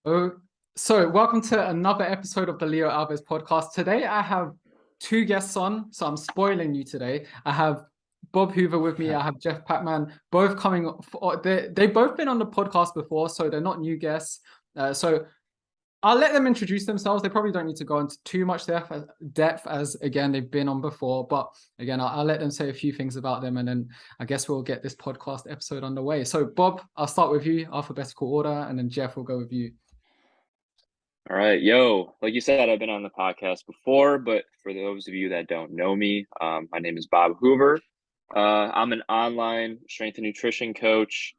Oh, so welcome to another episode of the Leo Alves podcast. Today I have two guests on, so I'm spoiling you today. I have Bob Hoover with me. I have Jeff Pachtman, both coming. They've both been on the podcast before, so they're not new guests. So I'll let them introduce themselves. They probably don't need to go into too much depth as again they've been on before. But again, I'll let them say a few things about them, and then I guess we'll get this podcast episode underway. So Bob, I'll start with you, alphabetical order, and then Jeff will go with you. All right, yo, like you said, I've been on the podcast before, but for those of you that don't know me, my name is Bob Hoover. I'm an online strength and nutrition coach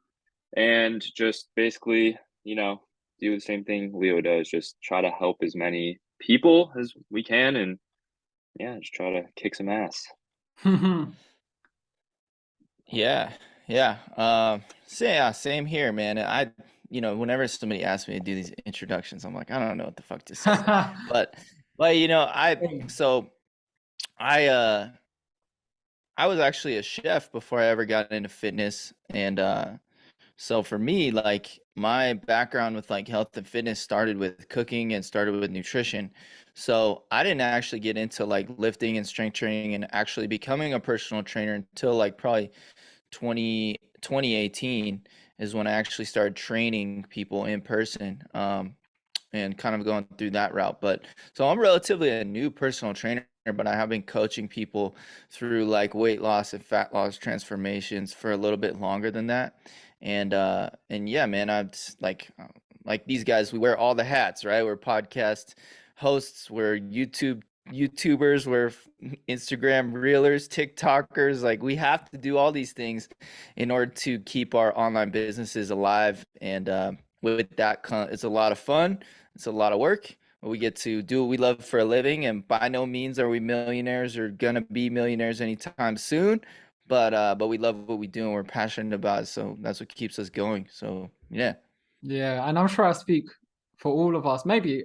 and just basically, do the same thing Leo does, just try to help as many people as we can and yeah, just try to kick some ass. Yeah, yeah. Same here, man. Whenever somebody asks me to do these introductions, I'm like, I don't know what the fuck to say. but, I I was actually a chef before I ever got into fitness, and so for me, like my background with like health and fitness started with cooking and started with nutrition. So I didn't actually get into like lifting and strength training and actually becoming a personal trainer until like probably 2018 is when I actually started training people in person, and kind of going through that route. But so I'm relatively a new personal trainer, but I have been coaching people through like weight loss and fat loss transformations for a little bit longer than that. And yeah, man, I'm just like these guys, we wear all the hats, right? We're podcast hosts, we're YouTubers, we're Instagram reelers, TikTokers. Like we have to do all these things in order to keep our online businesses alive. And with that, it's a lot of fun. It's a lot of work. We get to do what we love for a living, and by no means are we millionaires or gonna be millionaires anytime soon. But we love what we do and we're passionate about it, so that's what keeps us going. So yeah. Yeah, and I'm sure I speak for all of us. Maybe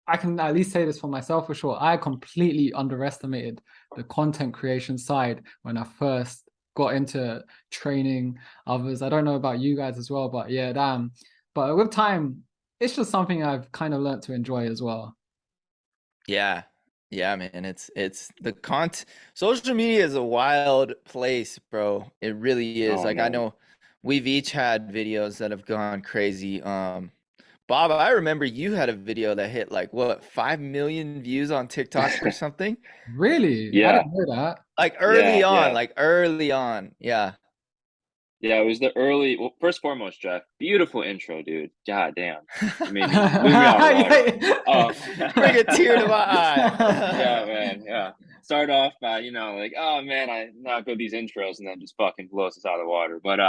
I can at least say this for myself for sure. I completely underestimated the content creation side when I first got into training others. I don't know about you guys as well, but yeah, damn. But with time, it's just something I've kind of learned to enjoy as well. Yeah. Yeah, man. It's the social media is a wild place, bro. It really is. Oh Like I man. know we've each had videos that have gone crazy. Bob, I remember you had a video that hit like what, 5 million views on TikTok or something? Really? I Yeah, didn't know that. Like yeah, yeah. early on. Yeah. Yeah, it was the early. Well, first and foremost, Jeff, beautiful intro, dude. God damn, you made me blew me out of the water. Oh, Bring a tear to my yeah, eye. man, yeah. Start off by like, oh man, I not good these intros, and then just fucking blows us out of the water. But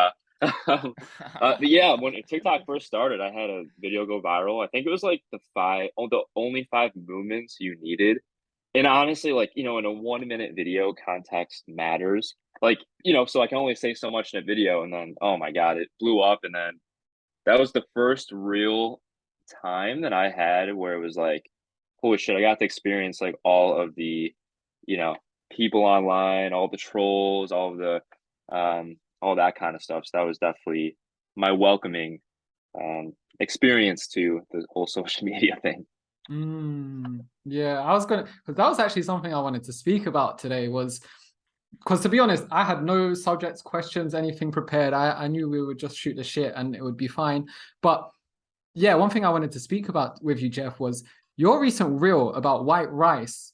yeah, when TikTok first started, I had a video go viral. I think it was like the only 5 movements you needed. And honestly, like, in a 1 minute video, context matters. Like, so I can only say so much in a video, and then, oh my God, it blew up. And then that was the first real time that I had where it was like, holy shit, I got to experience like all of the, you know, people online, all the trolls, all that kind of stuff. So that was definitely my welcoming experience to the whole social media thing. Yeah, I was gonna, because that was actually something I wanted to speak about today was because to be honest, I had no subjects, questions, anything prepared. I knew we would just shoot the shit and it would be fine. But yeah, one thing I wanted to speak about with you, Jeff, was your recent reel about white rice,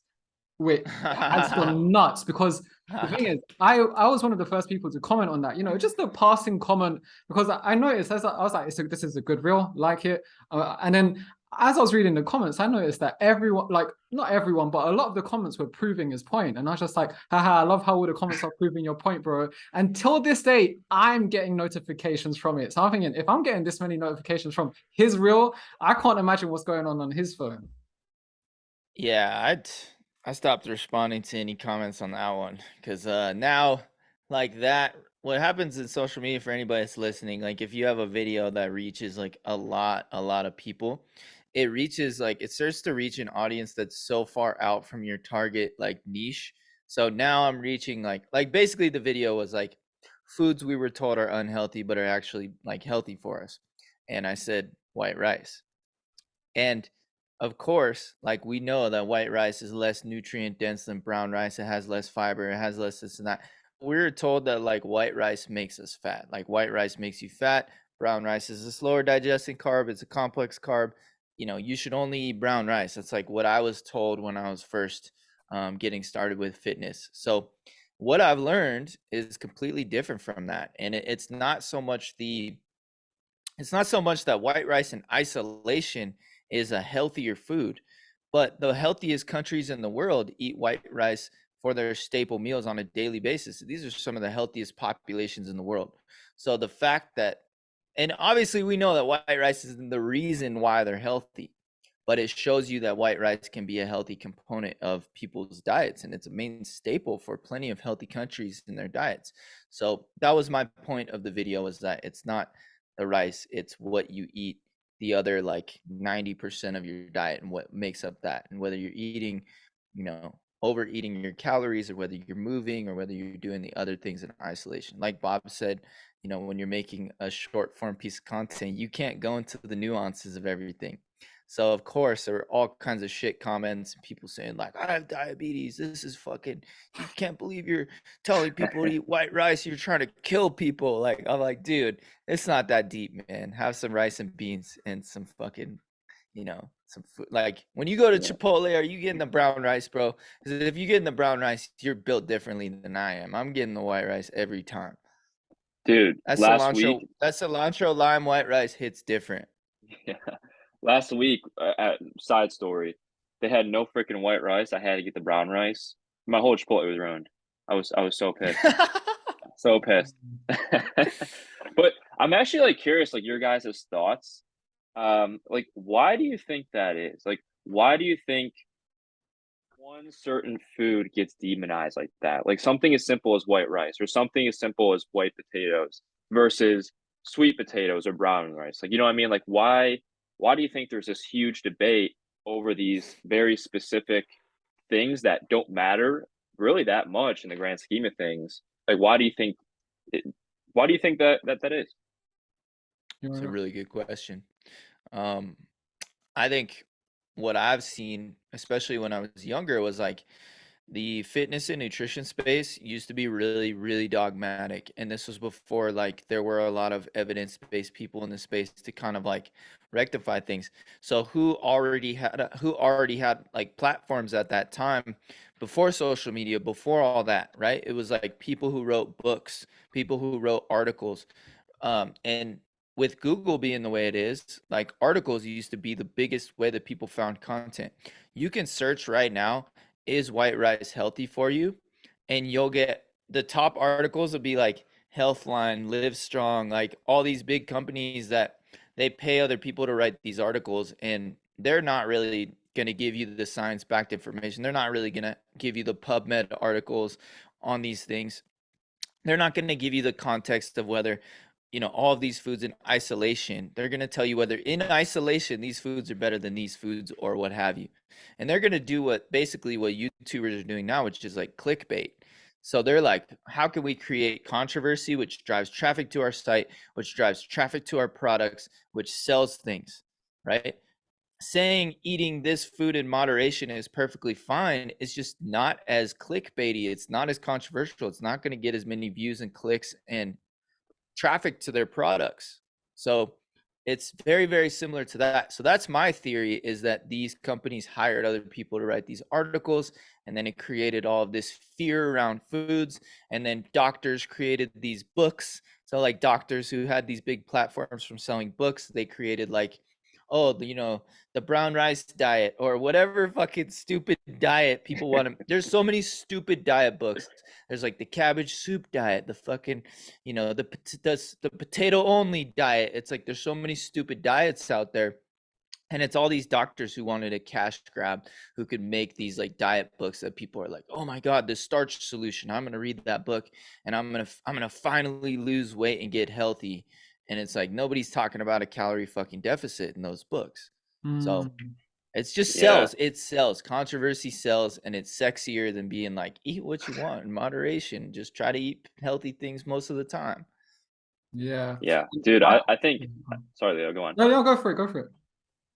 which has gone nuts because the thing is, I was one of the first people to comment on that. Just a passing comment because I noticed as I was like, this is a good reel, like it, and then as I was reading the comments, I noticed that everyone, like not everyone, but a lot of the comments were proving his point, and I was just like, haha, I love how all the comments are proving your point, bro. Until this day, I'm getting notifications from it. So I'm thinking, if I'm getting this many notifications from his reel, I can't imagine what's going on his phone. Yeah, I stopped responding to any comments on that one because now like that what happens in social media for anybody that's listening, like if you have a video that reaches like a lot of people, it starts to reach an audience that's so far out from your target like niche. So now I'm reaching like basically the video was like foods we were told are unhealthy but are actually like healthy for us. And I said white rice. And of course, like we know that white rice is less nutrient dense than brown rice. It has less fiber. It has less this and that. We're told that like white rice makes us fat. Like white rice makes you fat. Brown rice is a slower digesting carb. It's a complex carb. You know, you should only eat brown rice. That's like what I was told when I was first getting started with fitness. So what I've learned is completely different from that. And it's not so much that white rice in isolation is a healthier food, but the healthiest countries in the world eat white rice for their staple meals on a daily basis. These are some of the healthiest populations in the world. So the fact that, and obviously we know that white rice isn't the reason why they're healthy, but it shows you that white rice can be a healthy component of people's diets, and it's a main staple for plenty of healthy countries in their diets. So that was my point of the video, is that it's not the rice, it's what you eat the other like 90% of your diet and what makes up that, and whether you're eating, you know, overeating your calories, or whether you're moving, or whether you're doing the other things in isolation. Like Bob said, you know, when you're making a short form piece of content, you can't go into the nuances of everything. So of course there were all kinds of shit comments and people saying like, I have diabetes, this is fucking, you can't believe you're telling people to eat white rice, you're trying to kill people. Like, I'm like, dude, it's not that deep, man. Have some rice and beans and some fucking, you know, some food. Like when you go to Chipotle, are you getting the brown rice, bro? Because if you get in the brown rice, you're built differently than I am. I'm getting the white rice every time. Dude, That last cilantro, week, that cilantro lime white rice hits different. yeah, last week, side story, they had no freaking white rice. I had to get the brown rice. My whole Chipotle was ruined. I was so pissed. So pissed. But I'm actually like curious, like your guys' thoughts. Like why do you think that is? Like why do you think one certain food gets demonized like that? Like something as simple as white rice, or something as simple as white potatoes versus sweet potatoes or brown rice. Like, you know what I mean? Like why do you think there's this huge debate over these very specific things that don't matter really that much in the grand scheme of things? Like it, why do you think that is? It's a really good question. I think what I've seen, especially when I was younger, was like the fitness and nutrition space used to be really, really dogmatic. And this was before like there were a lot of evidence-based people in the space to kind of like rectify things. So who already had like platforms at that time before social media, before all that, right? It was like people who wrote books, people who wrote articles. And with Google being the way it is, like articles used to be the biggest way that people found content. You can search right now, is white rice healthy for you? And you'll get the top articles will be like Healthline, Live Strong, like all these big companies that they pay other people to write these articles, and they're not really going to give you the science backed information. They're not really going to give you the PubMed articles on these things. They're not going to give you the context of whether, you know, all of these foods in isolation. They're going to tell you whether in isolation these foods are better than these foods or what have you. And they're going to do what YouTubers are doing now, which is like clickbait. So they're like, how can we create controversy, which drives traffic to our site, which drives traffic to our products, which sells things, right? Saying eating this food in moderation is perfectly fine is just not as clickbaity. It's not as controversial. It's not going to get as many views and clicks and traffic to their products. So it's very, very similar to that. So that's my theory, is that these companies hired other people to write these articles, and then it created all of this fear around foods. And then doctors created these books. So like doctors who had these big platforms from selling books, they created like, oh, you know, the brown rice diet or whatever fucking stupid diet people want to. There's so many stupid diet books. There's like the cabbage soup diet, the fucking, you know, the potato only diet. It's like there's so many stupid diets out there. And it's all these doctors who wanted a cash grab, who could make these like diet books that people are like, oh my God, the starch solution. I'm going to read that book and I'm going to finally lose weight and get healthy. And it's like, nobody's talking about a calorie fucking deficit in those books. So it's just sells. It sells. Controversy sells, and it's sexier than being like, eat what you want in moderation. Just try to eat healthy things most of the time. Yeah. Yeah, dude, I think, sorry, Leo, go on. No, go for it.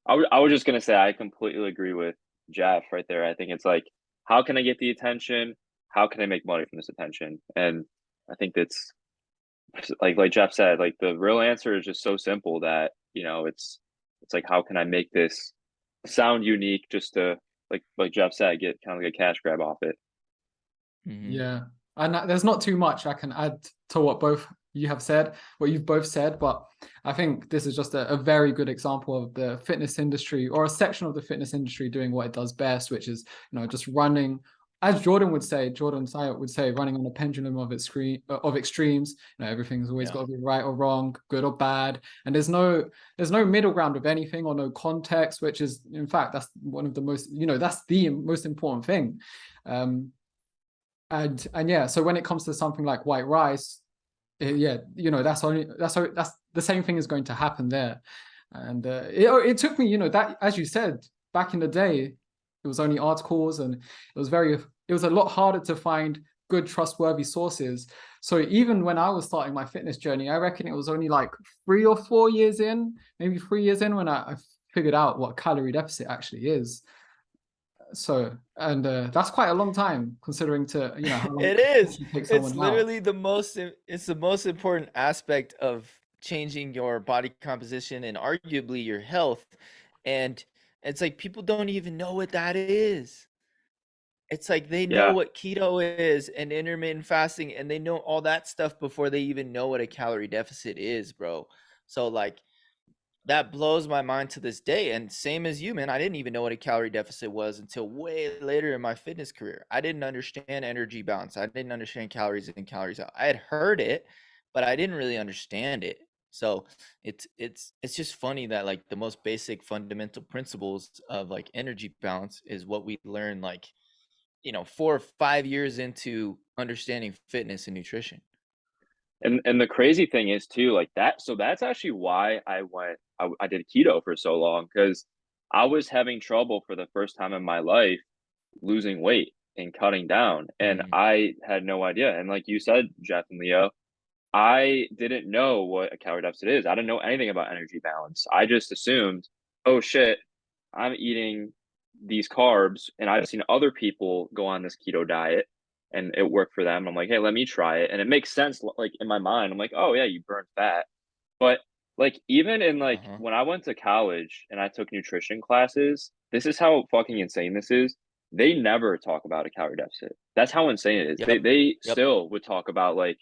I was just gonna say I completely agree with Jeff right there. I think it's like, how can I get the attention? How can I make money from this attention? And I think that's like Jeff said, like the real answer is just so simple that, you know, it's like, how can I make this sound unique just to, like Jeff said, get kind of like a cash grab off it. Yeah, and there's not too much I can add to what both you have said, what you've both said, but I think this is just a very good example of the fitness industry, or a section of the fitness industry, doing what it does best, which is, you know, just running, as Jordan Syatt would say, running on a pendulum of extremes. You know, everything's always got to be right or wrong, good or bad, and there's no middle ground of anything, or no context, which is, in fact, that's one of the most, you know, that's the most important thing. And yeah, so when it comes to something like white rice, yeah, you know, that's the same thing is going to happen there. And it took me, you know, that, as you said, back in the day, it was only articles, and it was a lot harder to find good, trustworthy sources. So even when I was starting my fitness journey, I reckon it was only like 3 or 4 years in, maybe 3 years in, when I figured out what calorie deficit actually is. So, and that's quite a long time, considering to, you know, how long It is. take It's someone out. literally it's the most important aspect of changing your body composition and arguably your health. And it's like people don't even know what that is. It's like they know Yeah. what keto is and intermittent fasting, and they know all that stuff before they even know what a calorie deficit is, bro. So like that blows my mind to this day. And same as you, man, I didn't even know what a calorie deficit was until way later in my fitness career. I didn't understand energy balance. I didn't understand calories in, calories out. I had heard it, but I didn't really understand it. So it's just funny that like the most basic fundamental principles of like energy balance is what we learn, like, you know, 4 or 5 years into understanding fitness and nutrition. And the crazy thing is too, like that, so that's actually why I did keto for so long, because I was having trouble for the first time in my life losing weight and cutting down. And I had no idea. And like you said, Jeff and Leo, I didn't know what a calorie deficit is. I didn't know anything about energy balance. I just assumed, oh shit, I'm eating these carbs, and I've seen other people go on this keto diet and it worked for them. I'm like, hey, let me try it. And it makes sense. Like in my mind, I'm like, oh yeah, you burn fat. But like, even in like when I went to college and I took nutrition classes, this is how fucking insane this is. They never talk about a calorie deficit. That's how insane it is. They still would talk about like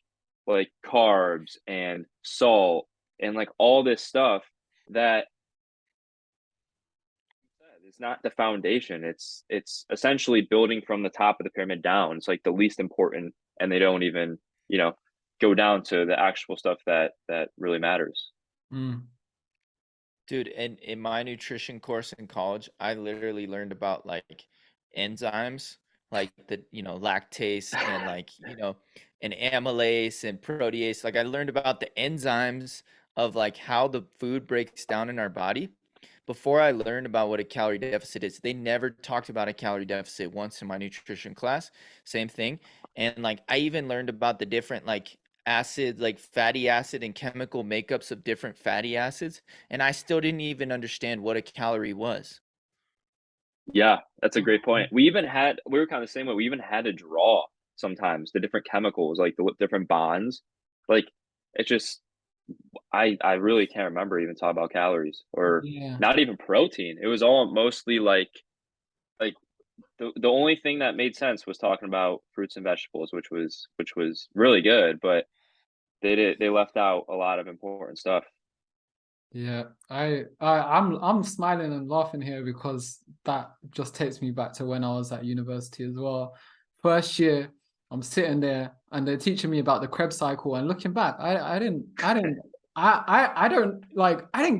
carbs and salt and like all this stuff that it's not the foundation. It's essentially building from the top of the pyramid down. It's like the least important, and they don't even, you know, go down to the actual stuff that really matters. Dude, in my nutrition course in college, I literally learned about like enzymes, like the, you know, lactase and like, you know, and amylase and protease. Like I learned about the enzymes of like how the food breaks down in our body before I learned about what a calorie deficit is. They never talked about a calorie deficit once in my nutrition class. Same thing. And like I even learned about the different like acid, like fatty acid and chemical makeups of different fatty acids, and I still didn't even understand what a calorie was. Yeah, that's a great point. We were kind of the same way. We even had to draw sometimes the different chemicals, like the different bonds. Like it's just, I really can't remember even talking about calories or not even protein. It was all mostly like the only thing that made sense was talking about fruits and vegetables, which was really good, but they left out a lot of important stuff. Yeah, I'm smiling and laughing here because that just takes me back to when I was at university as well. First year, I'm sitting there and they're teaching me about the Krebs cycle, and looking back, I didn't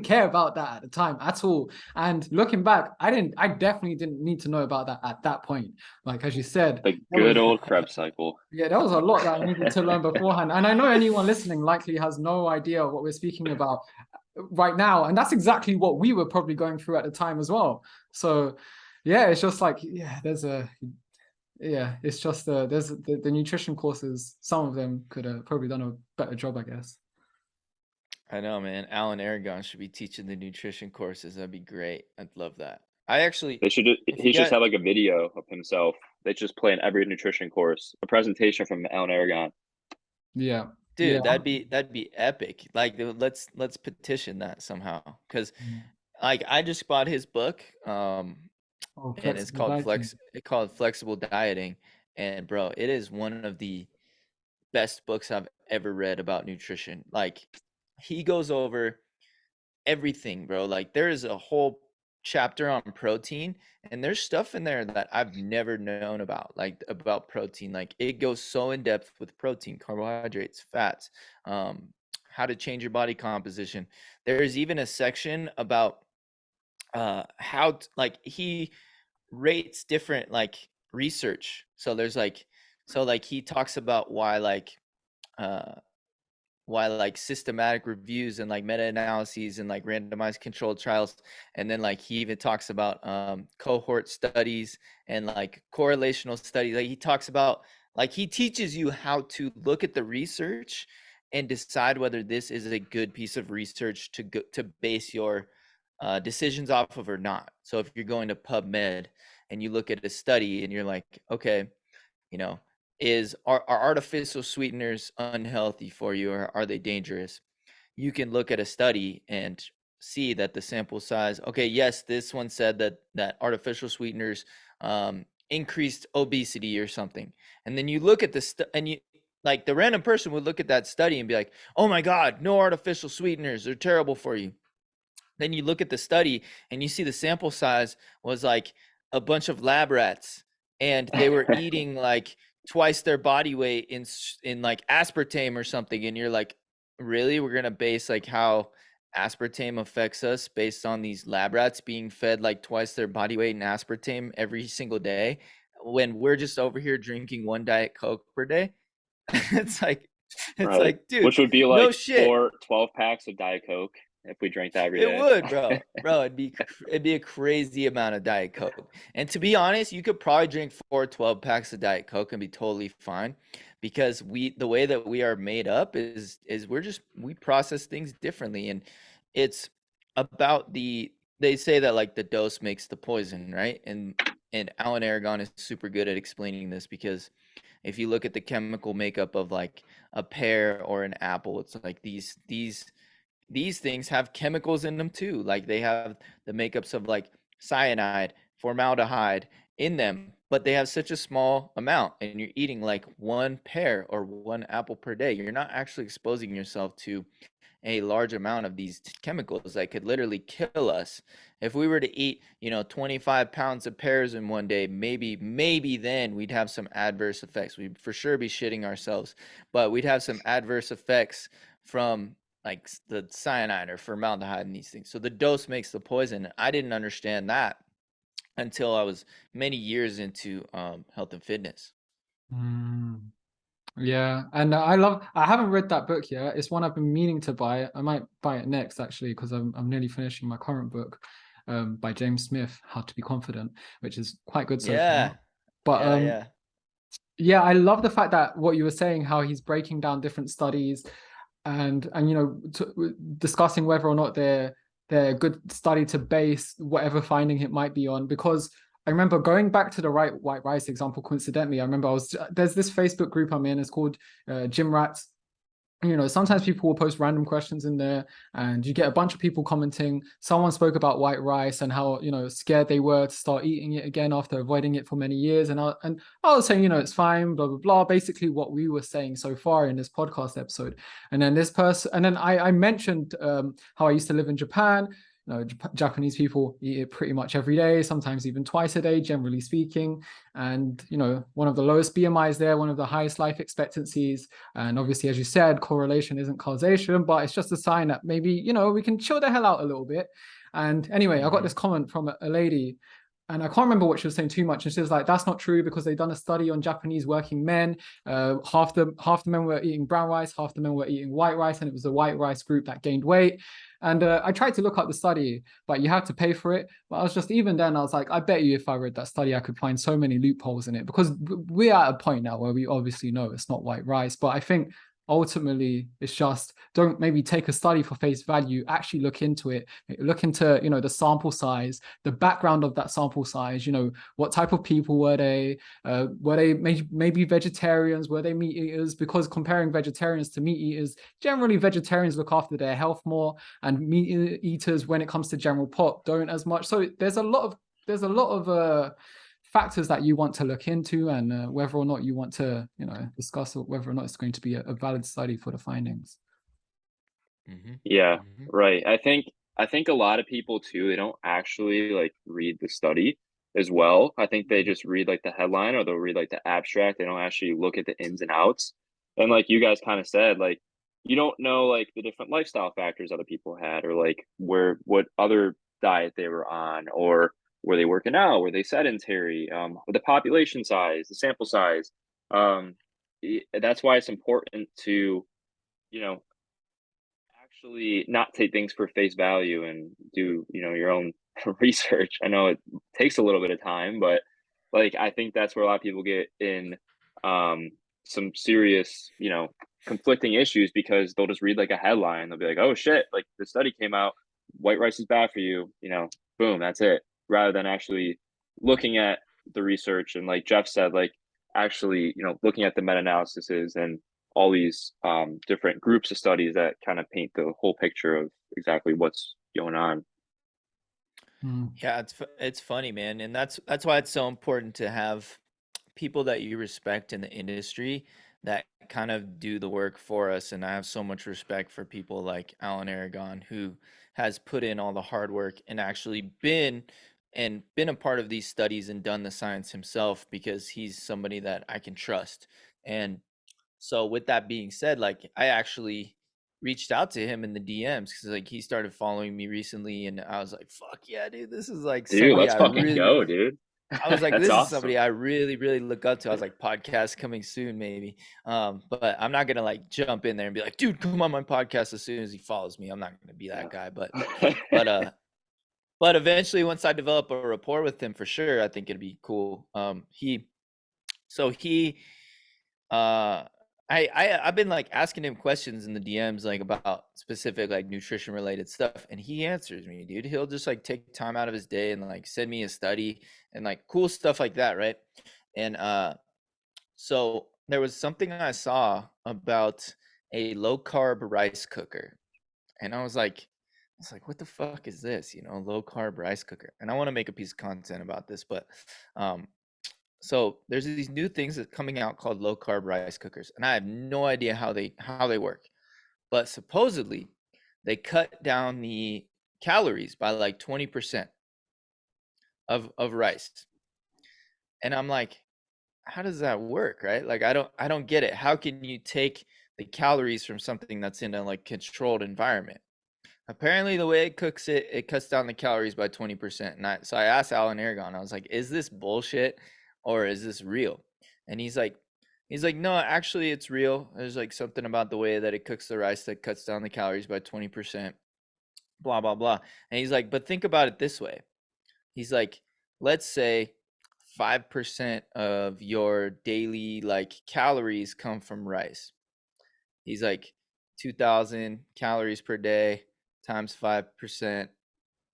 care about that at the time at all. And looking back, I definitely didn't need to know about that at that point. Like as you said, The good old Krebs cycle. Yeah, there was a lot that I needed to learn beforehand. And I know anyone listening likely has no idea what we're speaking about right now. And that's exactly what we were probably going through at the time as well. So yeah, it's just like, it's just there's the nutrition courses, some of them could have probably done a better job, I guess. I know, man. Alan Aragon should be teaching the nutrition courses. That'd be great. I'd love that. I actually, They should if he you should just got, have like a video of himself. They just play in every nutrition course, a presentation from Alan Aragon. Yeah. Yeah. dude, that'd be epic. Like, let's petition that somehow, because Mm. like I just bought his book, Oh, and it's flexible called dieting. Flexible Dieting, and bro, it is one of the best books I've ever read about nutrition. Like, he goes over everything, bro. Like, there is a whole chapter on protein, and there's stuff in there that I've never known about, like about protein. Like, it goes so in depth with protein, carbohydrates, fats, how to change your body composition. There's even a section about like, he rates different like research. So there's like, he talks about uh why like systematic reviews and like meta-analyses and like randomized controlled trials, and then like he even talks about cohort studies and like correlational studies. Like, he talks about, like, he teaches you how to look at the research and decide whether this is a good piece of research to base your decisions off of or not. So if you're going to PubMed and you look at a study and you're like, okay, you know, are artificial sweeteners unhealthy for you, or are they dangerous? You can look at a study and see that the sample size, okay, yes, this one said that artificial sweeteners increased obesity or something. And then you look at and you, like, the random person would look at that study and be like, oh my God, no artificial sweeteners, they're terrible for you. Then you look at the study and you see the sample size was like a bunch of lab rats, and they were eating like twice their body weight in like aspartame or something. And you're like, really? We're going to base like how aspartame affects us based on these lab rats being fed like twice their body weight in aspartame every single day, when we're just over here drinking one Diet Coke per day? it's like, Right. dude, Which would be no like shit. 12 packs of Diet Coke if we drank that every It day. would, bro. It'd be a crazy amount of Diet Coke. And to be honest, you could probably drink 12 packs of Diet Coke and be totally fine, because the way that we are made up is we process things differently. And it's about they say that like the dose makes the poison, right? And Alan Aragon is super good at explaining this, because if you look at the chemical makeup of like a pear or an apple, it's like these things have chemicals in them too. Like, they have the makeups of like cyanide, formaldehyde in them, but they have such a small amount, and you're eating like one pear or one apple per day. You're not actually exposing yourself to a large amount of these chemicals that could literally kill us. If we were to eat, 25 pounds of pears in one day, maybe then we'd have some adverse effects. We'd for sure be shitting ourselves, but we'd have some adverse effects from like the cyanide or formaldehyde and these things. So the dose makes the poison. I didn't understand that until I was many years into health and fitness. Mm. Yeah, and I haven't read that book yet. It's one I've been meaning to buy. I might buy it next actually, because I'm nearly finishing my current book by James Smith, How to Be Confident, which is quite good so Yeah. far. But Yeah. yeah, I love the fact that what you were saying, how he's breaking down different studies and discussing whether or not they're a good study to base whatever finding it might be on. Because I remember going back to the white rice example, coincidentally, I remember there's this Facebook group I'm in, it's called Gym Rats. Sometimes people will post random questions in there, and you get a bunch of people commenting. Someone spoke about white rice and how, scared they were to start eating it again after avoiding it for many years. And I was saying, it's fine, blah, blah, blah. Basically what we were saying so far in this podcast episode. And then I mentioned how I used to live in Japan. Japanese people eat it pretty much every day, sometimes even twice a day, generally speaking. And, one of the lowest BMIs there, one of the highest life expectancies. And obviously, as you said, correlation isn't causation, but it's just a sign that maybe, we can chill the hell out a little bit. And anyway, I got this comment from a lady, and I can't remember what she was saying too much. And she was like, that's not true, because they've done a study on Japanese working men. Half the men were eating brown rice, half the men were eating white rice, and it was the white rice group that gained weight. And I tried to look up the study, but you have to pay for it. But I was just, even then, I was like, I bet you if I read that study, I could find so many loopholes in it, because we're at a point now where we obviously know it's not white rice. But I think ultimately it's just, don't maybe take a study for face value, actually look into it, look into, you know, the sample size, the background of that sample size, you know, what type of people were they, maybe vegetarians, were they meat eaters? Because comparing vegetarians to meat eaters, generally vegetarians look after their health more, and meat eaters, when it comes to general pop, don't as much. So there's a lot of factors that you want to look into, and whether or not you want to, you know, discuss whether or not it's going to be a valid study for the findings. Yeah, right. I think a lot of people too, they don't actually like read the study as well. I think they just read like the headline, or they'll read like the abstract. They don't actually look at the ins and outs. And like you guys kind of said, like you don't know like the different lifestyle factors other people had, or like what other diet they were on, or were they working out, were they sedentary, the population size, the sample size. That's why it's important to, you know, actually not take things for face value and do, you know, your own research. I know it takes a little bit of time, but like I think that's where a lot of people get in some serious, you know, conflicting issues, because they'll just read like a headline. They'll be like, oh shit, like the study came out, white rice is bad for you, you know, boom, that's it. Rather than actually looking at the research, and like Jeff said, like actually, you know, looking at the meta-analysis and all these different groups of studies that kind of paint the whole picture of exactly what's going on. Yeah, it's funny, man, and that's why it's so important to have people that you respect in the industry that kind of do the work for us. And I have so much respect for people like Alan Aragon, who has put in all the hard work and actually been a part of these studies and done the science himself, because he's somebody that I can trust. And so with that being said, like I actually reached out to him in the DMs, because like he started following me recently, and I was like, fuck yeah, dude, this is like Dude, somebody let's I fucking really go, dude. I was like, That's this is awesome. somebody I really, really look up to. I was like, podcast coming soon, maybe. But I'm not gonna like jump in there and be like, dude, come on my podcast as soon as he follows me. I'm not gonna be that guy. But eventually, once I develop a rapport with him, for sure, I think it'd be cool. Uh, I've been like asking him questions in the DMs, like about specific like nutrition related stuff, and he answers me, dude. He'll just like take time out of his day and like send me a study and like cool stuff like that, right? And so there was something I saw about a low carb rice cooker, and I was like, what the fuck is this? You know, low carb rice cooker. And I want to make a piece of content about this, but so there's these new things that coming out called low carb rice cookers, and I have no idea how they work. But supposedly they cut down the calories by like 20% of rice. And I'm like, how does that work, right? Like I don't get it. How can you take the calories from something that's in a like controlled environment? Apparently the way it cooks it, it cuts down the calories by 20%. And so I asked Alan Aragon, I was like, is this bullshit or is this real? And he's like, no, actually it's real. There's like something about the way that it cooks the rice that cuts down the calories by 20%, blah, blah, blah. And he's like, but think about it this way. He's like, let's say 5% of your daily like calories come from rice. He's like, 2,000 calories per day times 5%.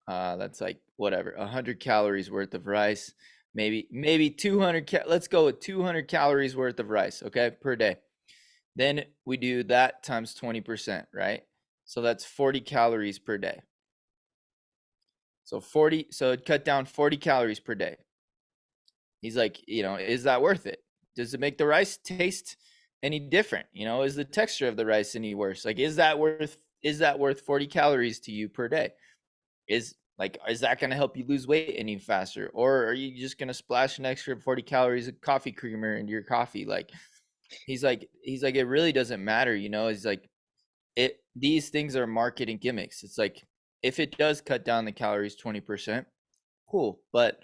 That's like whatever, 100 calories worth of rice. Maybe 200. Let's go with 200 calories worth of rice, okay, per day. Then we do that times 20%, right? So that's 40 calories per day. So it cut down 40 calories per day. He's like, you know, is that worth it? Does it make the rice taste any different? You know, is the texture of the rice any worse? Like, is that worth 40 calories to you per day? Is that going to help you lose weight any faster? Or are you just going to splash an extra 40 calories of coffee creamer into your coffee? Like, he's like, it really doesn't matter. You know, he's like, these things are marketing gimmicks. It's like, if it does cut down the calories 20%, cool. But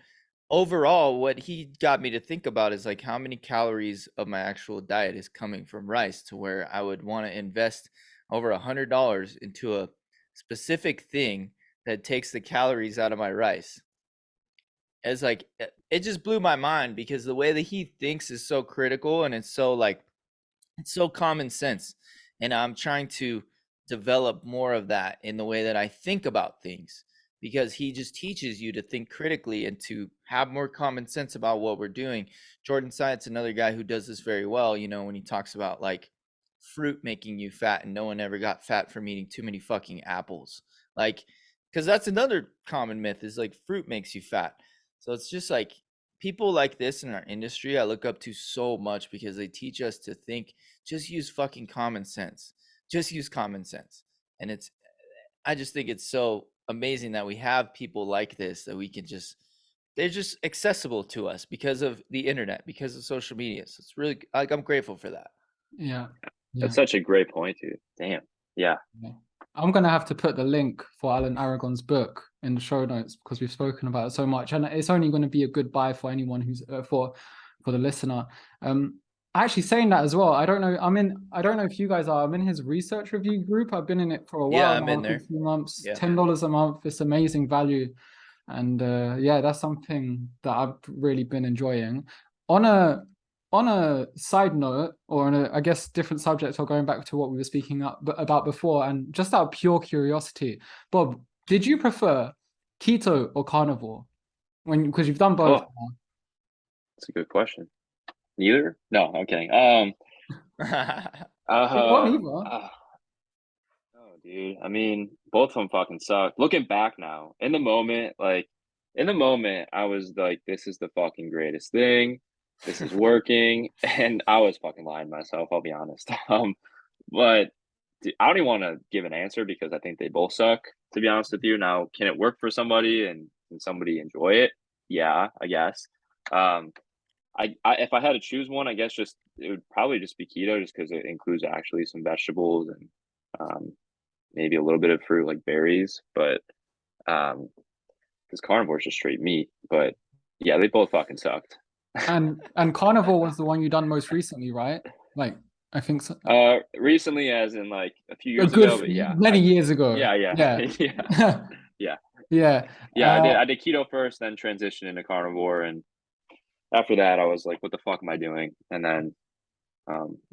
overall, what he got me to think about is like, how many calories of my actual diet is coming from rice, to where I would want to invest over $100 into a specific thing that takes the calories out of my rice. It's like, it just blew my mind, because the way that he thinks is so critical, and it's so like, it's so common sense. And I'm trying to develop more of that in the way that I think about things, because he just teaches you to think critically and to have more common sense about what we're doing. Jordan Syatt's another guy who does this very well, you know, when he talks about like fruit making you fat, and no one ever got fat from eating too many fucking apples. Like, because that's another common myth, is like fruit makes you fat. So it's just like people like this in our industry I look up to so much, because they teach us to think, just use fucking common sense. Just use common sense. And I just think it's so amazing that we have people like this, that we can just, they're just accessible to us because of the internet, because of social media. So it's really, like, I'm grateful for that. Yeah. That's such a great point, dude. Damn. Yeah. I'm gonna have to put the link for Alan Aragon's book in the show notes, because we've spoken about it so much, and it's only going to be a good buy for anyone who's for the listener. Actually, saying that as well, I don't know if you guys are. I'm in his research review group. I've been in it for a while. Yeah, I'm in there. A few months. Yeah. $10 a month. It's amazing value, and yeah, that's something that I've really been enjoying. On a side note, or on a, I guess, different subject, or going back to what we were speaking about before, and just out of pure curiosity, Bob, did you prefer keto or carnivore? Because you've done both. Oh, that's a good question. Neither? No, I'm kidding. Oh, dude. I mean, both of them fucking suck. Looking back now, in the moment, I was like, this is the fucking greatest thing. This is working. And I was fucking lying to myself, I'll be honest. But I don't even want to give an answer, because I think they both suck, to be honest with you. Now, can it work for somebody, and can somebody enjoy it? Yeah, I guess. I if I had to choose one, I guess it would probably just be keto, just because it includes actually some vegetables and maybe a little bit of fruit like berries, but because carnivore is just straight meat. But yeah, they both fucking sucked. And carnivore was the one you done most recently, right? Like, I think so. Recently, as in like a few years ago, but yeah, many years ago. Yeah. Yeah. I did keto first, then transitioned into carnivore, and after that, I was like, "What the fuck am I doing?" And then,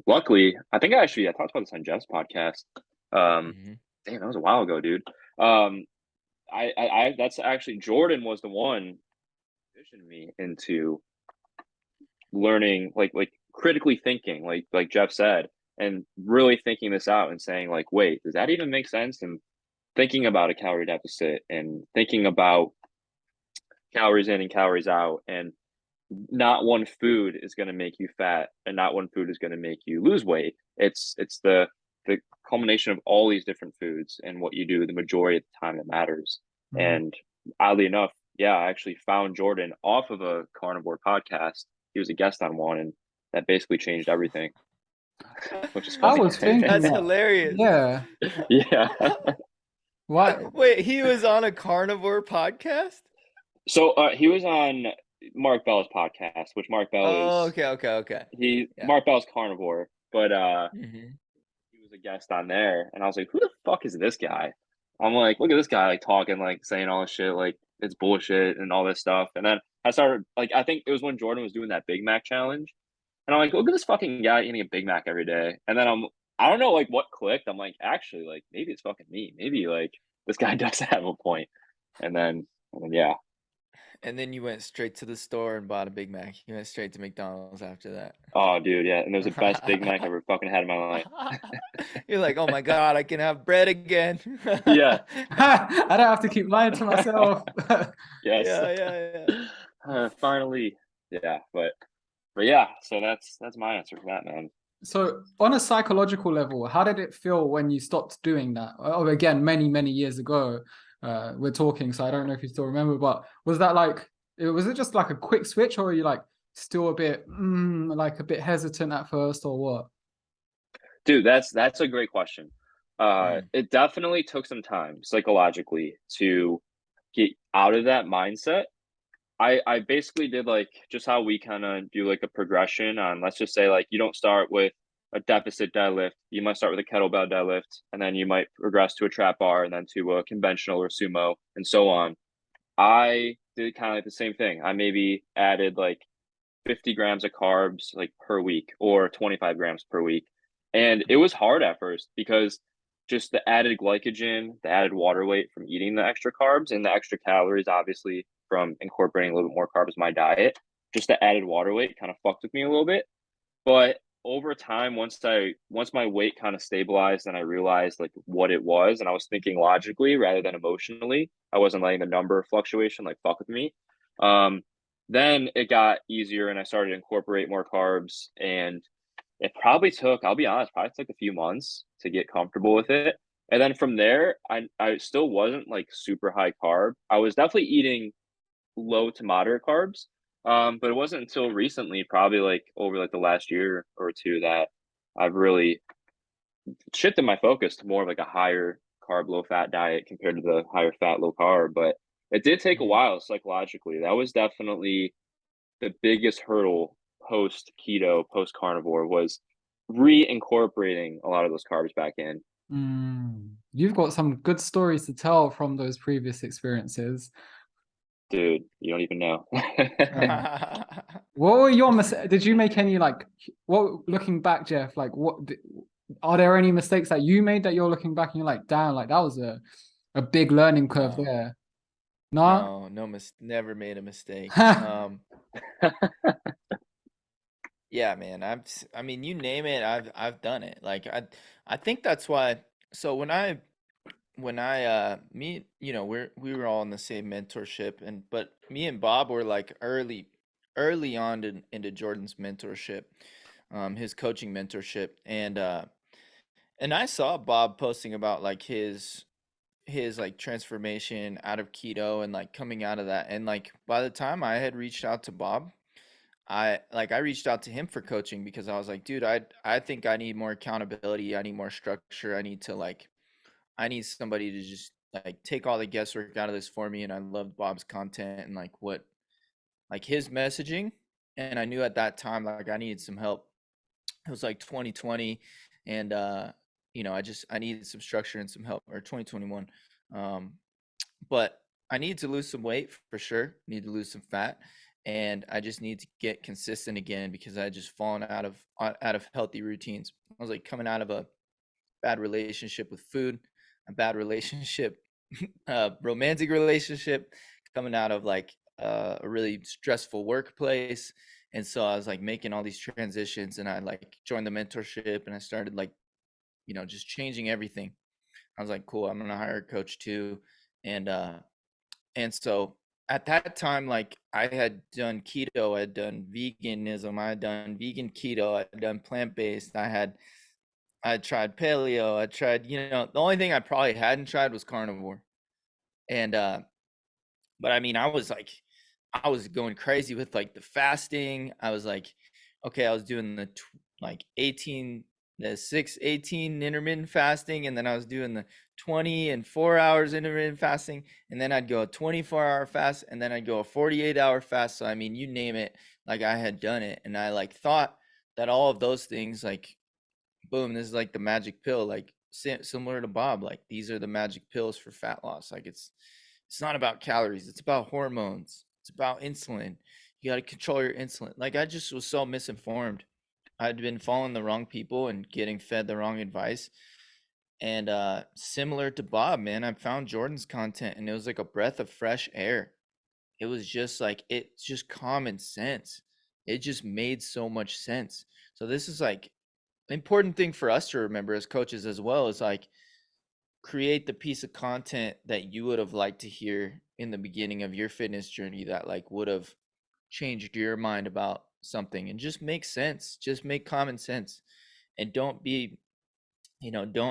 luckily, I think I talked about this on Jeff's podcast. Damn, that was a while ago, dude. I that's actually Jordan was the one who positioned me into learning, like critically thinking, like Jeff said, and really thinking this out and saying, like, wait, does that even make sense? And thinking about a calorie deficit, and thinking about calories in and calories out, and not one food is going to make you fat, and not one food is going to make you lose weight. It's the culmination of all these different foods, and what you do the majority of the time that matters. And oddly enough, yeah, I actually found Jordan off of a carnivore podcast. He was a guest on one, and that basically changed everything. Which is funny. I was thinking That's hilarious. Yeah. Yeah. What? Wait, he was on a carnivore podcast? So he was on Mark Bell's podcast, which Mark Bell is. Okay. Mark Bell's carnivore, but he was a guest on there, and I was like, who the fuck is this guy? I'm like, look at this guy, like, talking, like, saying all this shit, like, it's bullshit and all this stuff. And then I started, like, I think it was when Jordan was doing that Big Mac challenge, and I'm like, look at this fucking guy eating a Big Mac every day. And then I don't know, like, what clicked. I'm like, actually, like, maybe it's fucking me. Maybe, like, this guy does have a point. And then yeah. And then you went straight to the store and bought a Big Mac. You went straight to McDonald's after that. Oh, dude, yeah. And it was the best Big Mac I ever fucking had in my life. You're like, oh my God, I can have bread again. Yeah. I don't have to keep lying to myself. Yes. Yeah. Finally. Yeah. But yeah, so that's my answer for that, man. So on a psychological level, how did it feel when you stopped doing that? Oh, again, many years ago. We're talking, so I don't know if you still remember, but was it just like a quick switch, or were you like still a bit like a bit hesitant at first, or what? Dude, that's a great question. It definitely took some time psychologically to get out of that mindset. I basically did like just how we kind of do like a progression on, let's just say, like, you don't start with a deficit deadlift. You might start with a kettlebell deadlift, and then you might progress to a trap bar, and then to a conventional or sumo, and so on. I did kind of like the same thing. I maybe added like 50 grams of carbs like per week, or 25 grams per week. And it was hard at first because just the added glycogen, the added water weight from eating the extra carbs, and the extra calories, obviously, from incorporating a little bit more carbs in my diet, just the added water weight kind of fucked with me a little bit. But over time, once my weight kind of stabilized and I realized like what it was, and I was thinking logically rather than emotionally, I wasn't letting the number fluctuation like fuck with me. Um, then it got easier, and I started to incorporate more carbs, and it probably took, I'll be honest, probably took a few months to get comfortable with it. And then from there, I still wasn't like super high carb. I was definitely eating low to moderate carbs. But it wasn't until recently, probably like over like the last year or two, that I've really shifted my focus to more of like a higher carb, low fat diet compared to the higher fat, low carb. But it did take a Mhm. while psychologically. That was definitely the biggest hurdle post keto, post carnivore, was reincorporating a lot of those carbs back in. You've got some good stories to tell from those previous experiences. Dude, you don't even know. Yeah. What were your mistakes? Did you make any like what looking back, Jeff? Like are there any mistakes that you made that you're looking back and you're like, damn, like that was a big learning curve No, there. No? never made a mistake. Yeah, man. I mean, you name it, I've done it. Like I think that's why. So when I me, we were all in the same mentorship, but me and Bob were like early on into Jordan's mentorship, his coaching mentorship, and I saw Bob posting about like his like transformation out of keto and like coming out of that, and like by the time I had reached out to Bob, I reached out to him for coaching because I was like, dude, I think I need more accountability. I need more structure. I need somebody to just like take all the guesswork out of this for me. And I loved Bob's content and like like his messaging. And I knew at that time like I needed some help. It was like 2020, and I needed some structure and some help, or 2021. Um, but I need to lose some weight for sure. Need to lose some fat, and I just need to get consistent again because I just fallen out of healthy routines. I was like coming out of a bad relationship with food, a bad relationship, romantic relationship, coming out of like a really stressful workplace. And so I was like making all these transitions, and I like joined the mentorship, and I started like, just changing everything. I was like, cool, I'm gonna hire a coach too. And so at that time, like I had done keto, I had done veganism, I had done vegan keto, I had done plant-based, I tried paleo, I tried, the only thing I probably hadn't tried was carnivore. And but I mean, I was going crazy with like the fasting. I was like, okay, I was doing like 18, the 6, 18 intermittent fasting, and then I was doing the 20 and 4 hours intermittent fasting, and then I'd go a 24-hour fast, and then I'd go a 48-hour fast. So I mean, you name it, like I had done it, and I like thought that all of those things, like, boom, this is like the magic pill, like similar to Bob, like these are the magic pills for fat loss. Like it's not about calories, it's about hormones, it's about insulin. You got to control your insulin. Like I just was so misinformed. I'd been following the wrong people and getting fed the wrong advice. And similar to Bob, man, I found Jordan's content, and it was like a breath of fresh air. It was just like, it's just common sense. It just made so much sense. So this is like important thing for us to remember as coaches as well, is like create the piece of content that you would have liked to hear in the beginning of your fitness journey that like would have changed your mind about something, and just make sense, just make common sense, and don't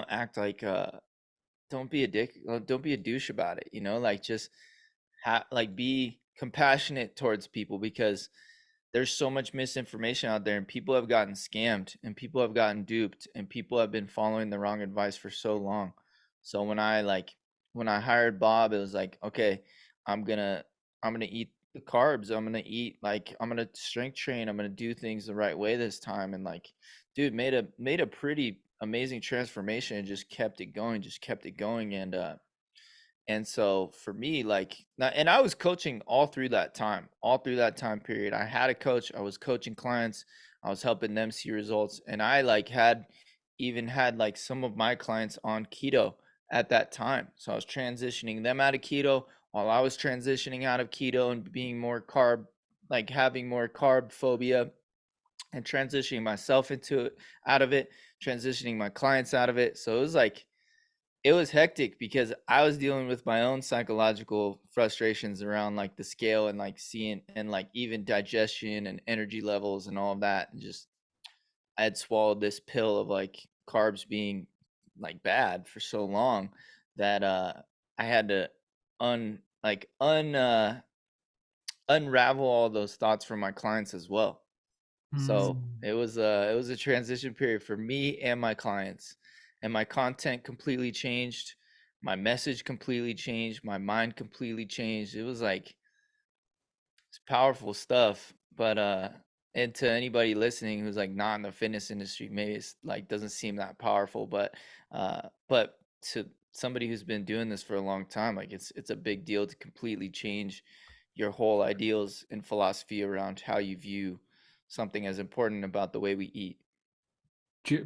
act like don't be a dick, don't be a douche about it, like just like be compassionate towards people, because there's so much misinformation out there, and people have gotten scammed, and people have gotten duped, and people have been following the wrong advice for so long. So when I hired Bob, it was like, okay, i'm gonna I'm gonna eat the carbs, I'm gonna strength train, I'm gonna do things the right way this time. And like, dude, made a pretty amazing transformation, and just kept it going, and so for me, like, and I was coaching all through that time period. I had a coach, I was coaching clients, I was helping them see results. And I like had even had like some of my clients on keto at that time. So I was transitioning them out of keto while I was transitioning out of keto and being more carb, like having more carb phobia, and transitioning myself into it, out of it, transitioning my clients out of it. So it was like, it was hectic because I was dealing with my own psychological frustrations around like the scale and like seeing and like even digestion and energy levels and all of that. And just, I had swallowed this pill of like carbs being like bad for so long that I had to un like un unravel all those thoughts from my clients as well. So Mm. it was a transition period for me and my clients, and my content completely changed, my message completely changed, my mind completely changed. It was like, it's powerful stuff. But and to anybody listening who's like not in the fitness industry, maybe it's like doesn't seem that powerful, but to somebody who's been doing this for a long time, like it's a big deal to completely change your whole ideals and philosophy around how you view something as important about the way we eat.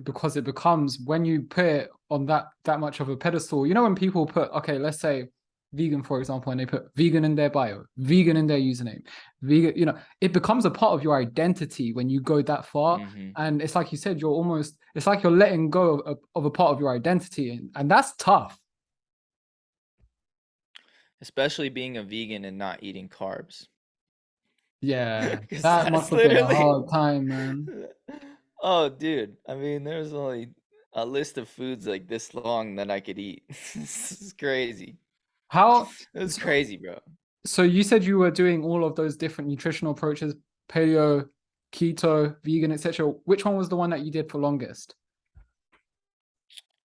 Because it becomes, when you put it on that much of a pedestal, you know, when people put, okay, let's say vegan, for example, and they put vegan in their bio, vegan in their username, vegan, you know, it becomes a part of your identity when you go that far. Hmm. And it's like you said, you're almost, it's like you're letting go of a part of your identity, and that's tough. Especially being a vegan and not eating carbs. Yeah, Because that that's must have been a literally, hard time, man. oh, dude. I mean, there's only a list of foods like this long that I could eat. This is crazy. How, It was so, crazy, bro. so you said you were doing all of those different nutritional approaches, paleo, keto, vegan, etc. Which one was the one that you did for longest?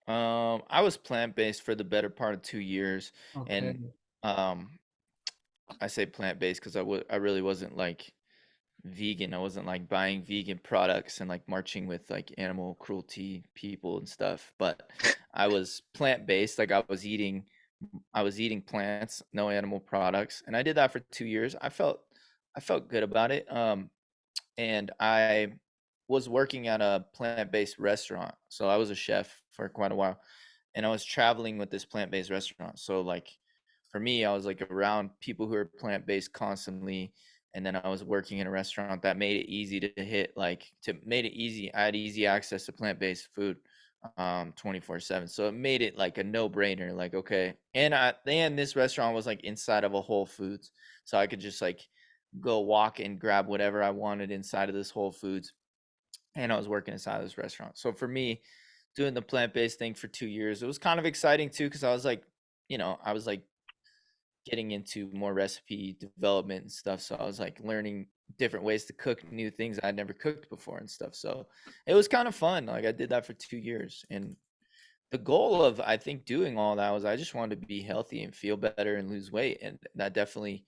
I was plant-based for the better part of 2 years, Okay. and um, I say plant-based because I really wasn't like vegan. I wasn't like buying vegan products and like marching with like animal cruelty people and stuff. But I was plant-based. Like I was eating plants, no animal products, and I did that for 2 years. I felt good about it. And I was working at a plant-based restaurant, so I was a chef for quite a while, and I was traveling with this plant-based restaurant. So like for me, I was like around people who are plant-based constantly, and then I was working in a restaurant that made it easy to hit like to made it easy. I had easy access to plant-based food 24/7. So it made it like a no-brainer, like okay. And this restaurant was like inside of a Whole Foods. So I could just like go walk and grab whatever I wanted inside of this Whole Foods. And I was working inside of this restaurant. So for me, doing the plant-based thing for 2 years, it was kind of exciting too, because I was like, I was like getting into more recipe development and stuff. So I was like learning different ways to cook new things I'd never cooked before and stuff. So it was kind of fun. Like I did that for 2 years. And the goal of, I think, doing all that was I just wanted to be healthy and feel better and lose weight. And that definitely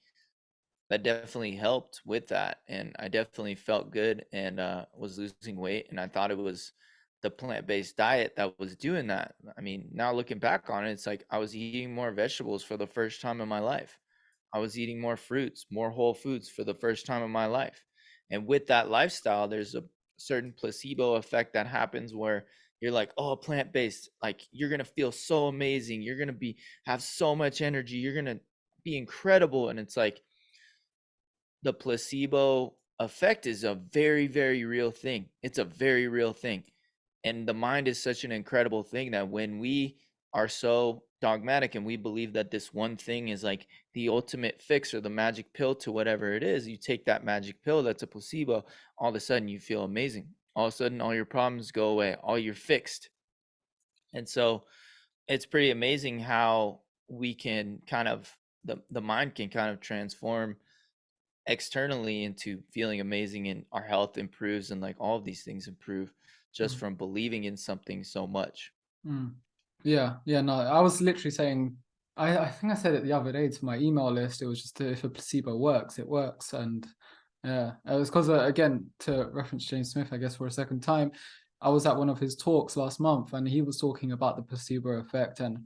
helped with that, and I definitely felt good and was losing weight, and I thought it was the plant-based diet that was doing that. I mean, now looking back on it, it's like I was eating more vegetables for the first time in my life. I was eating more fruits, more whole foods for the first time in my life. And with that lifestyle, there's a certain placebo effect that happens where you're like, oh, plant-based, like you're gonna feel so amazing, you're gonna be have so much energy, you're gonna be incredible. And it's like the placebo effect is a very, very real thing. It's a very real thing. And the mind is such an incredible thing that when we are so dogmatic and we believe that this one thing is like the ultimate fix or the magic pill to whatever it is, you take that magic pill that's a placebo, all of a sudden you feel amazing. All of a sudden, all your problems go away, all you're fixed. And so it's pretty amazing how we can kind of, the mind can kind of transform externally into feeling amazing, and our health improves and like all of these things improve just Mm. from believing in something so much. Mm. Yeah, yeah, no, I was literally saying, I think I said it the other day to my email list. It was just if a placebo works, it works. And yeah, it was because, again, to reference James Smith, I guess, for a second time, I was at one of his talks last month, and he was talking about the placebo effect and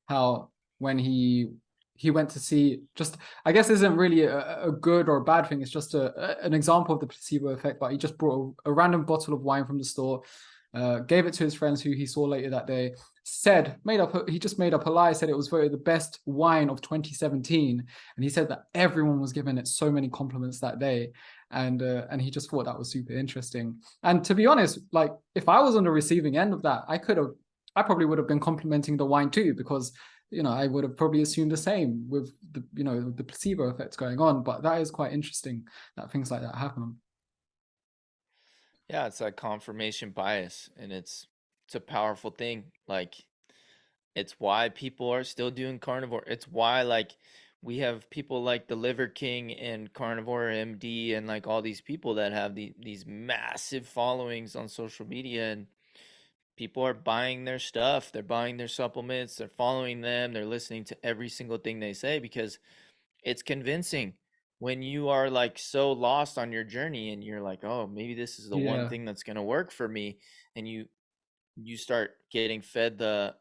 how when he went to see, just, I guess isn't really a good or a bad thing. It's just an example of the placebo effect, but he just brought a random bottle of wine from the store. gave it to his friends who he saw later that day, he just made up a lie, said it was voted the best wine of 2017. And he said that everyone was giving it so many compliments that day. And he just thought that was super interesting. And to be honest, like if I was on the receiving end of that, I probably would have been complimenting the wine too, because I would have probably assumed the same with the placebo effects going on. But that is quite interesting that things like that happen. Yeah, it's like confirmation bias, and it's a powerful thing. Like, it's why people are still doing carnivore. It's why like we have people like the Liver King and Carnivore MD and like all these people that have these massive followings on social media, and people are buying their stuff, they're buying their supplements, they're following them, they're listening to every single thing they say because it's convincing. When you are like so lost on your journey and you're like, oh, maybe this is the one thing that's going to work for me, and you start getting fed the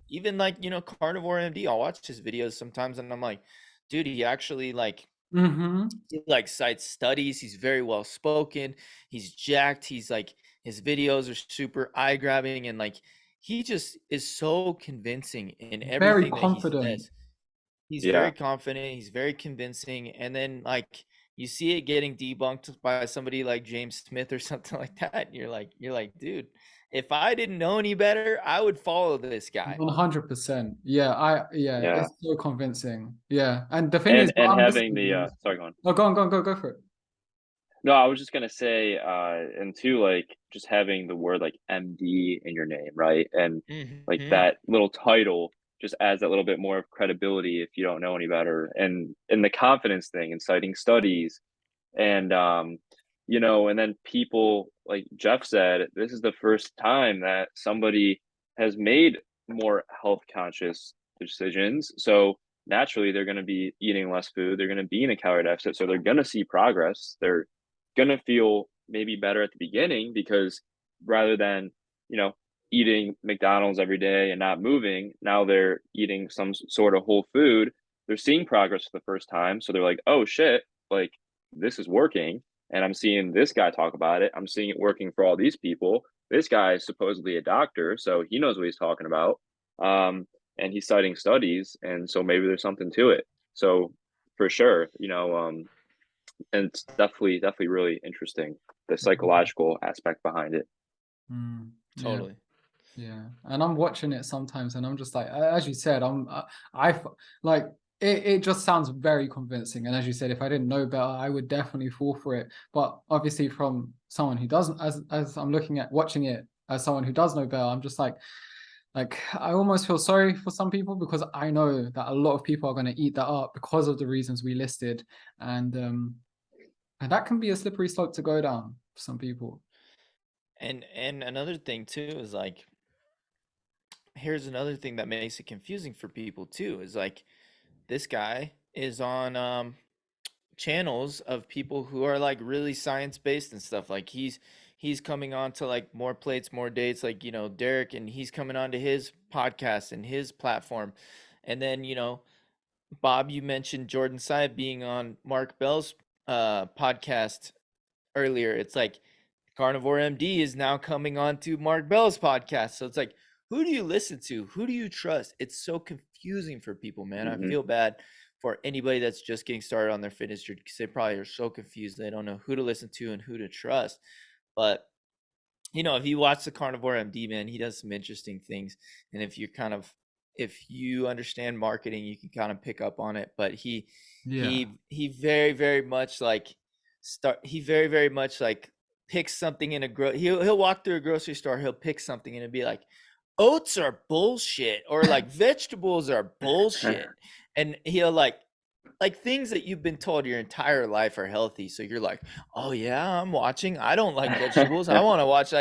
even like Carnivore MD, I'll watch his videos sometimes and I'm like, dude, he actually like he like cites studies, he's very well spoken, he's jacked, he's like, his videos are super eye grabbing, and like he just is so convincing in everything that he says. He's very confident, he's very convincing, and then like you see it getting debunked by somebody like James Smith or something like that, and you're like, dude, if I didn't know any better, I would follow this guy. 100%. Yeah, it's so convincing. Yeah, and the thing and is, and having the sorry, go on. Oh, go for it. No, I was just gonna say, and two, like just having the word like MD in your name, right? And like that little title just adds that little bit more of credibility if you don't know any better. And the confidence thing and citing studies and and then people like Jeff said, this is the first time that somebody has made more health conscious decisions. So naturally they're going to be eating less food, they're going to be in a calorie deficit, so they're going to see progress, they're going to feel maybe better at the beginning because rather than eating McDonald's every day and not moving, now they're eating some sort of whole food, they're seeing progress for the first time, so they're like, oh shit, like this is working, and I'm seeing this guy talk about it, I'm seeing it working for all these people, this guy is supposedly a doctor, so he knows what he's talking about, and he's citing studies, and so maybe there's something to it. So for sure, and it's definitely really interesting, the psychological aspect behind it. Totally. Yeah, and I'm watching it sometimes and I'm just like, as you said, I like it just sounds very convincing, and as you said, if I didn't know better, I would definitely fall for it. But obviously from someone who doesn't, as I'm watching it as someone who does know better, I'm just like I almost feel sorry for some people, because I know that a lot of people are going to eat that up because of the reasons we listed, and that can be a slippery slope to go down for some people. And another thing too is like, here's another thing that makes it confusing for people too, is like this guy is on channels of people who are like really science based and stuff. Like he's coming on to like More Plates, More Dates, like Derek, and he's coming on to his podcast and his platform. And then Bob, you mentioned Jordan Saib being on Mark Bell's podcast earlier. It's like Carnivore MD is now coming on to Mark Bell's podcast. So it's like, who do you listen to? Who do you trust? It's so confusing for people, man. I feel bad for anybody that's just getting started on their fitness journey, because they probably are so confused. They don't know who to listen to and who to trust. But if you watch the Carnivore MD, man, he does some interesting things. And if you understand marketing, you can kind of pick up on it. But he very, very much like picks something in he'll walk through a grocery store, he'll pick something and it'll be like, oats are bullshit, or like vegetables are bullshit. And he'll like things that you've been told your entire life are healthy. So you're like, oh yeah, I'm watching. I don't like vegetables. I want to watch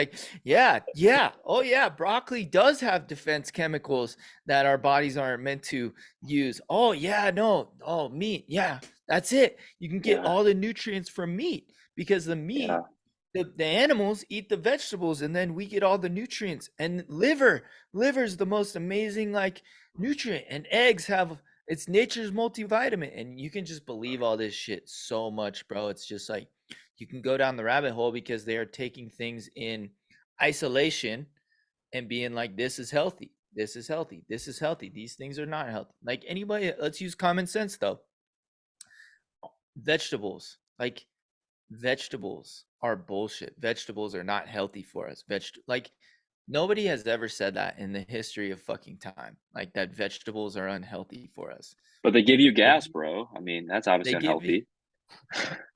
yeah. Oh yeah, broccoli does have defense chemicals that our bodies aren't meant to use. Oh yeah, no. Oh, meat. Yeah, that's it. You can get all the nutrients from meat, because the meat, the animals eat the vegetables, and then we get all the nutrients. And liver's the most amazing like nutrient, and eggs have, it's nature's multivitamin. And you can just believe all this shit so much, bro. It's just like you can go down the rabbit hole because they are taking things in isolation and being like, this is healthy, this is healthy, this is healthy, these things are not healthy. Like anybody, let's use common sense though. Vegetables, like vegetables are bullshit. Vegetables are not healthy for us. Like nobody has ever said that in the history of fucking time, like that vegetables are unhealthy for us. But they give you gas, bro. I mean, that's obviously unhealthy.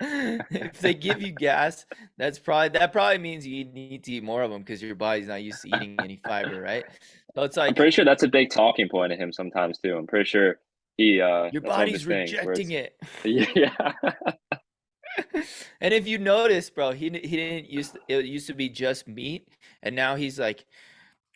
If they give you gas, that probably means you need to eat more of them because your body's not used to eating any fiber, right? So it's I'm like pretty sure that's a big talking point of him sometimes too. I'm pretty sure your that's one of his body's things where rejecting it. yeah. And if you notice, bro, he didn't it used to be just meat, and now he's like,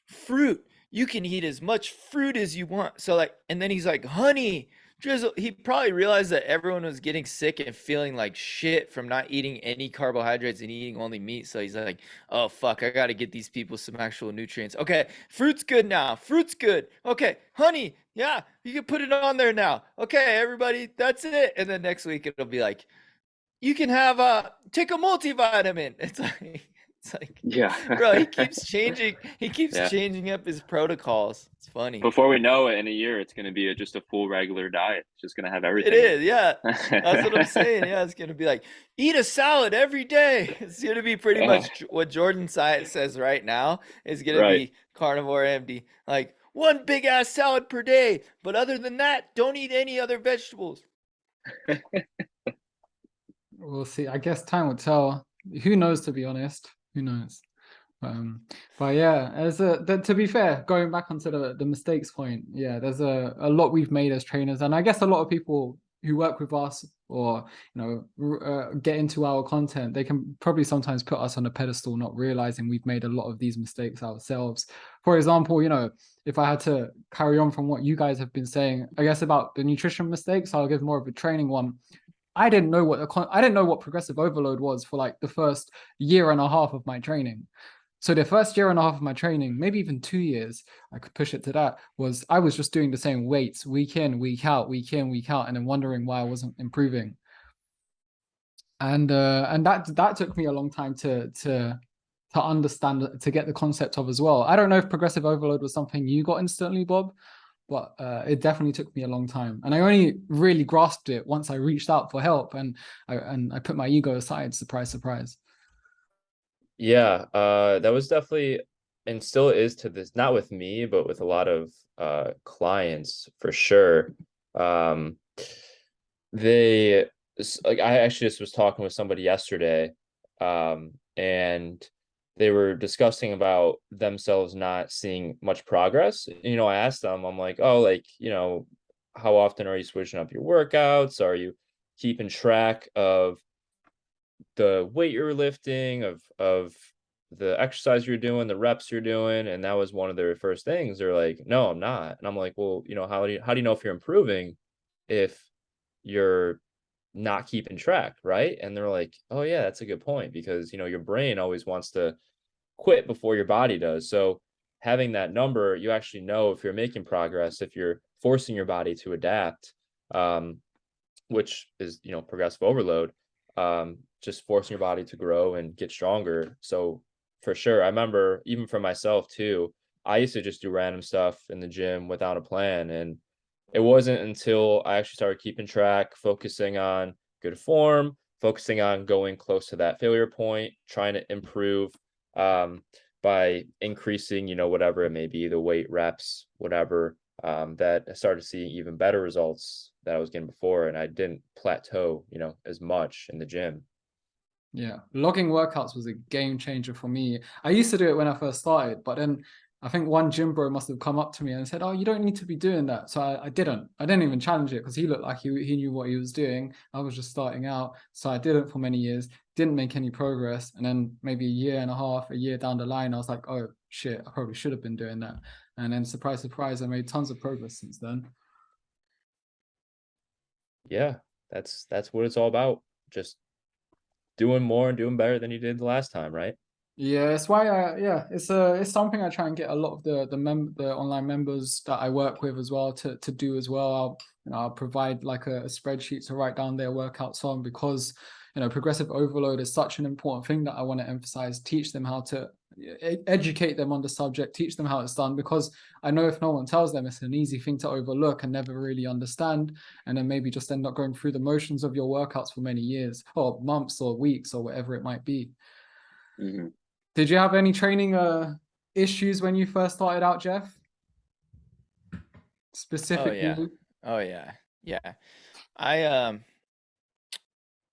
fruit, you can eat as much fruit as you want. So like, and then he's like, honey, drizzle. He probably realized that everyone was getting sick and feeling like shit from not eating any carbohydrates and eating only meat. So he's like, oh fuck, I gotta get these people some actual nutrients. Okay, fruit's good now. Fruit's good. Okay, honey, yeah, you can put it on there now. Okay, everybody, that's it. And then next week it'll be like, you can have take a multivitamin. It's like Yeah. bro, he keeps changing Yeah. changing up his protocols. It's funny. Before we know it, in a year, it's going to be just a full regular diet. It's just going to have everything. It is, yeah. That's what I'm saying. Yeah, it's gonna be like, eat a salad every day. It's gonna be pretty much what Jordan Science says right now. Is gonna be Carnivore MD. Like 1 big ass salad per day. But other than that, don't eat any other vegetables. We'll see. I guess time will tell. Who knows, to be honest? Who knows? But yeah, to be fair, going back onto the mistakes point, yeah, there's a lot we've made as trainers, and I guess a lot of people who work with us or get into our content, they can probably sometimes put us on a pedestal, not realizing we've made a lot of these mistakes ourselves. For example, if I had to carry on from what you guys have been saying, I guess about the nutrition mistakes, I'll give more of a training one. I didn't know what progressive overload was for like the first year and a half of my training. So the first year and a half of my training, maybe even 2 years, I could push it to that, I was just doing the same weights week in, week out, and then wondering why I wasn't improving. And that took me a long time to understand, to get the concept of as well. I don't know if progressive overload was something you got instantly, Bob, but it definitely took me a long time, and I only really grasped it once I reached out for help and I put my ego aside. Surprise, surprise. Yeah, that was definitely, and still is to this, not with me, but with a lot of clients for sure. They like, I actually just was talking with somebody yesterday, and they were discussing about themselves not seeing much progress. I asked them, I'm like, oh, like, how often are you switching up your workouts? Are you keeping track of the weight you're lifting, of the exercise you're doing, the reps you're doing? And that was one of their first things. They're like, no, I'm not. And I'm like, well, how do you know if you're improving if you're not keeping track, right? And they're like, oh yeah, that's a good point, because your brain always wants to quit before your body does. So having that number, you actually know if you're making progress, if you're forcing your body to adapt, which is progressive overload, just forcing your body to grow and get stronger. So for sure, I remember even for myself too, I used to just do random stuff in the gym without a plan, and it wasn't until I actually started keeping track, focusing on good form, focusing on going close to that failure point, trying to improve by increasing, whatever it may be, the weight, reps, whatever, that I started seeing even better results that I was getting before, and I didn't plateau, as much in the gym. Yeah, logging workouts was a game changer for me. I used to do it when I first started, but then I think one gym bro must have come up to me and said, oh, you don't need to be doing that. So I didn't even challenge it, because he looked like he knew what he was doing. I was just starting out. So I didn't for many years, didn't make any progress. And then maybe a year and a half, a year down the line, I was like, oh shit, I probably should have been doing that. And then surprise, surprise, I made tons of progress since then. Yeah, that's what it's all about. Just doing more and doing better than you did the last time, right? Yeah, it's why it's something I try and get a lot of the online members that I work with as well to do as well. I'll provide like a spreadsheet to write down their workouts on, because progressive overload is such an important thing that I want to emphasize, teach them how to educate them on the subject, teach them how it's done, because I know if no one tells them, it's an easy thing to overlook and never really understand, and then maybe just end up going through the motions of your workouts for many years or months or weeks or whatever it might be. Mm-hmm. Did you have any training issues when you first started out, Jeff? Specifically? Oh yeah.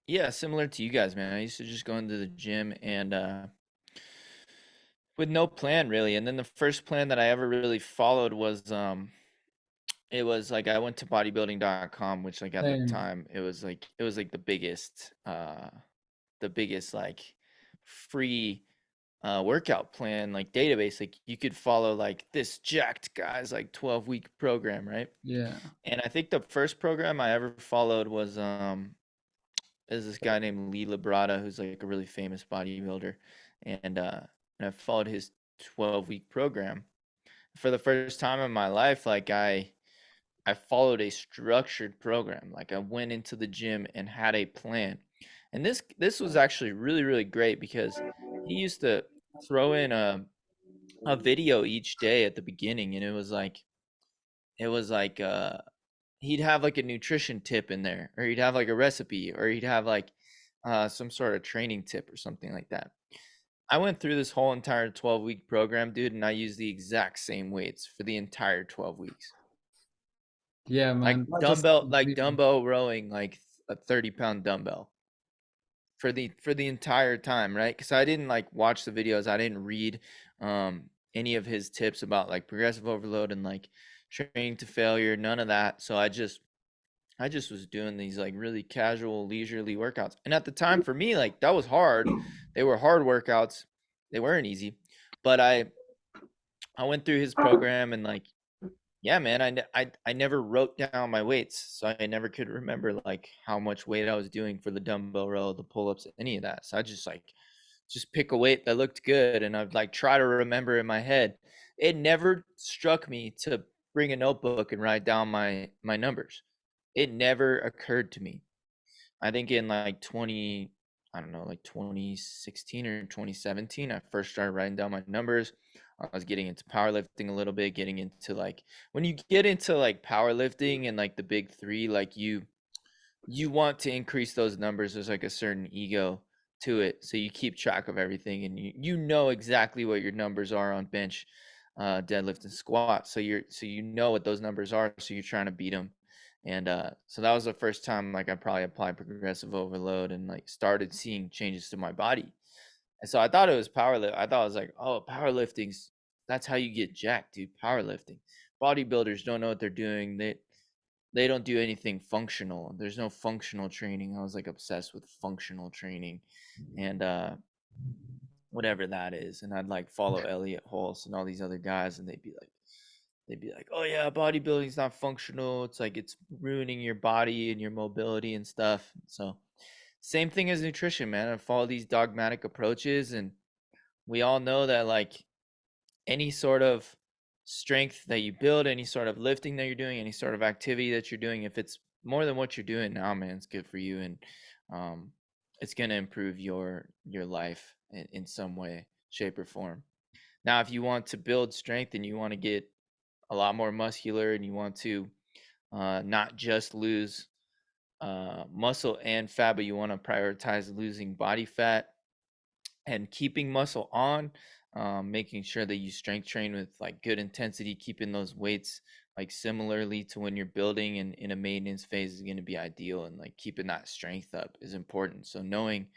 Yeah, similar to you guys, man. I used to just go into the gym and with no plan really. And then the first plan that I ever really followed was it was like I went to bodybuilding.com, which like at the Same. time it was like the biggest like free workout plan like database. Like you could follow like this jacked guy's like 12-week program, right? Yeah. And I think the first program I ever followed was is this guy named Lee Labrada, who's like a really famous bodybuilder, and I followed his 12-week program. For the first time in my life, like I followed a structured program. Like I went into the gym and had a plan. And this was actually really, really great because he used to throw in a video each day at the beginning, and it was like he'd have like a nutrition tip in there, or he'd have like a recipe, or he'd have like some sort of training tip or something like that. I went through this whole entire 12-week program, dude, and I used the exact same weights for the entire 12 weeks. Yeah, man. Like dumbbell rowing, like a 30-pound dumbbell for the entire time, right? Because I didn't like watch the videos. I didn't read any of his tips about like progressive overload and like training to failure, none of that. So I just was doing these like really casual, leisurely workouts. And at the time for me, like that was hard. They were hard workouts. They weren't easy. But I went through his program and like, yeah, man, I never wrote down my weights. So I never could remember like how much weight I was doing for the dumbbell row, the pull-ups, any of that. So I just pick a weight that looked good and I'd like try to remember in my head. It never struck me to bring a notebook and write down my numbers. It never occurred to me. I think in like 2016 or 2017, I first started writing down my numbers. I was getting into powerlifting a little bit, getting into like, when you get into like powerlifting and like the big three, like you want to increase those numbers. There's like a certain ego to it. So you keep track of everything and you know exactly what your numbers are on bench, deadlift and squat. So you know what those numbers are. So you're trying to beat them. And so that was the first time like I probably applied progressive overload and like started seeing changes to my body. And so I thought it was powerlifting. I thought it was like, oh, powerlifting's, that's how you get jacked, dude. Powerlifting. Bodybuilders don't know what they're doing. They don't do anything functional. There's no functional training. I was like obsessed with functional training and whatever that is. And I'd like follow Elliot Hulse and all these other guys, and they'd be like, oh yeah, bodybuilding's not functional. It's like it's ruining your body and your mobility and stuff. So same thing as nutrition, man. I follow these dogmatic approaches, and we all know that like any sort of strength that you build, any sort of lifting that you're doing, any sort of activity that you're doing, if it's more than what you're doing now, man, it's good for you, and it's going to improve your life in some way, shape, or form. Now, if you want to build strength and you want to get a lot more muscular and you want to not just lose muscle and fat, but you want to prioritize losing body fat and keeping muscle on, making sure that you strength train with like good intensity, keeping those weights like similarly to when you're building and in a maintenance phase is going to be ideal, and like keeping that strength up is important. So knowing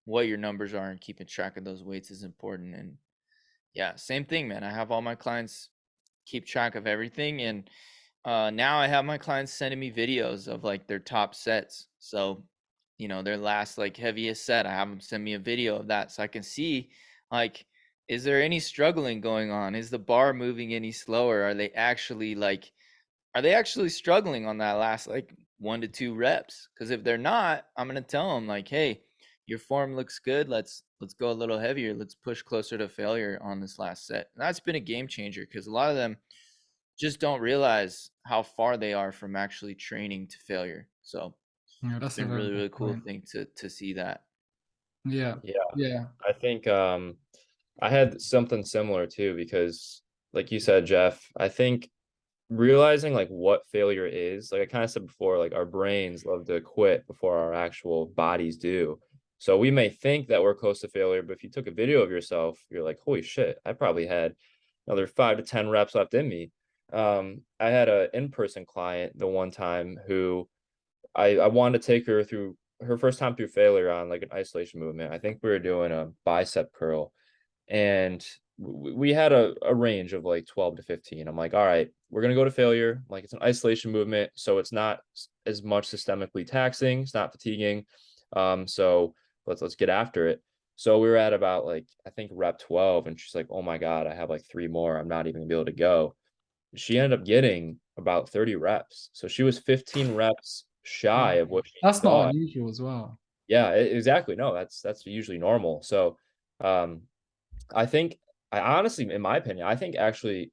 what your numbers are and keeping track of those weights is important. And yeah, same thing, man. I have all my clients keep track of everything, and now I have my clients sending me videos of like their top sets. So their last like heaviest set, I have them send me a video of that so I can see like, is there any struggling going on? Is the bar moving any slower? Are they actually struggling on that last like 1 to 2 reps? Because if they're not, I'm gonna tell them like, hey, your form looks good. Let's go a little heavier. Let's push closer to failure on this last set. And that's been a game changer, because a lot of them just don't realize how far they are from actually training to failure. So Yeah, It's that's a been very really, good really cool point. thing to see that. Yeah, Yeah, yeah. I think I had something similar too, because like you said, Jeff, I think realizing like what failure is, like I kind of said before, like our brains love to quit before our actual bodies do. So we may think that we're close to failure, but if you took a video of yourself, you're like, holy shit, I probably had another 5 to 10 reps left in me. I had a in-person client the one time who I wanted to take her through her first time through failure on like an isolation movement. I think we were doing a bicep curl, and we had a range of like 12 to 15. I'm like, all right, we're gonna go to failure. Like it's an isolation movement, so it's not as much systemically taxing, it's not fatiguing. So let's get after it. So we were at about like I think rep 12, and she's like, oh my God, I have like 3 more. I'm not even gonna be able to go. She ended up getting about 30 reps. So she was 15 reps shy of what she That's not thought. unusual as well. Yeah, exactly. No, that's usually normal. So um I think I honestly, in my opinion, I think actually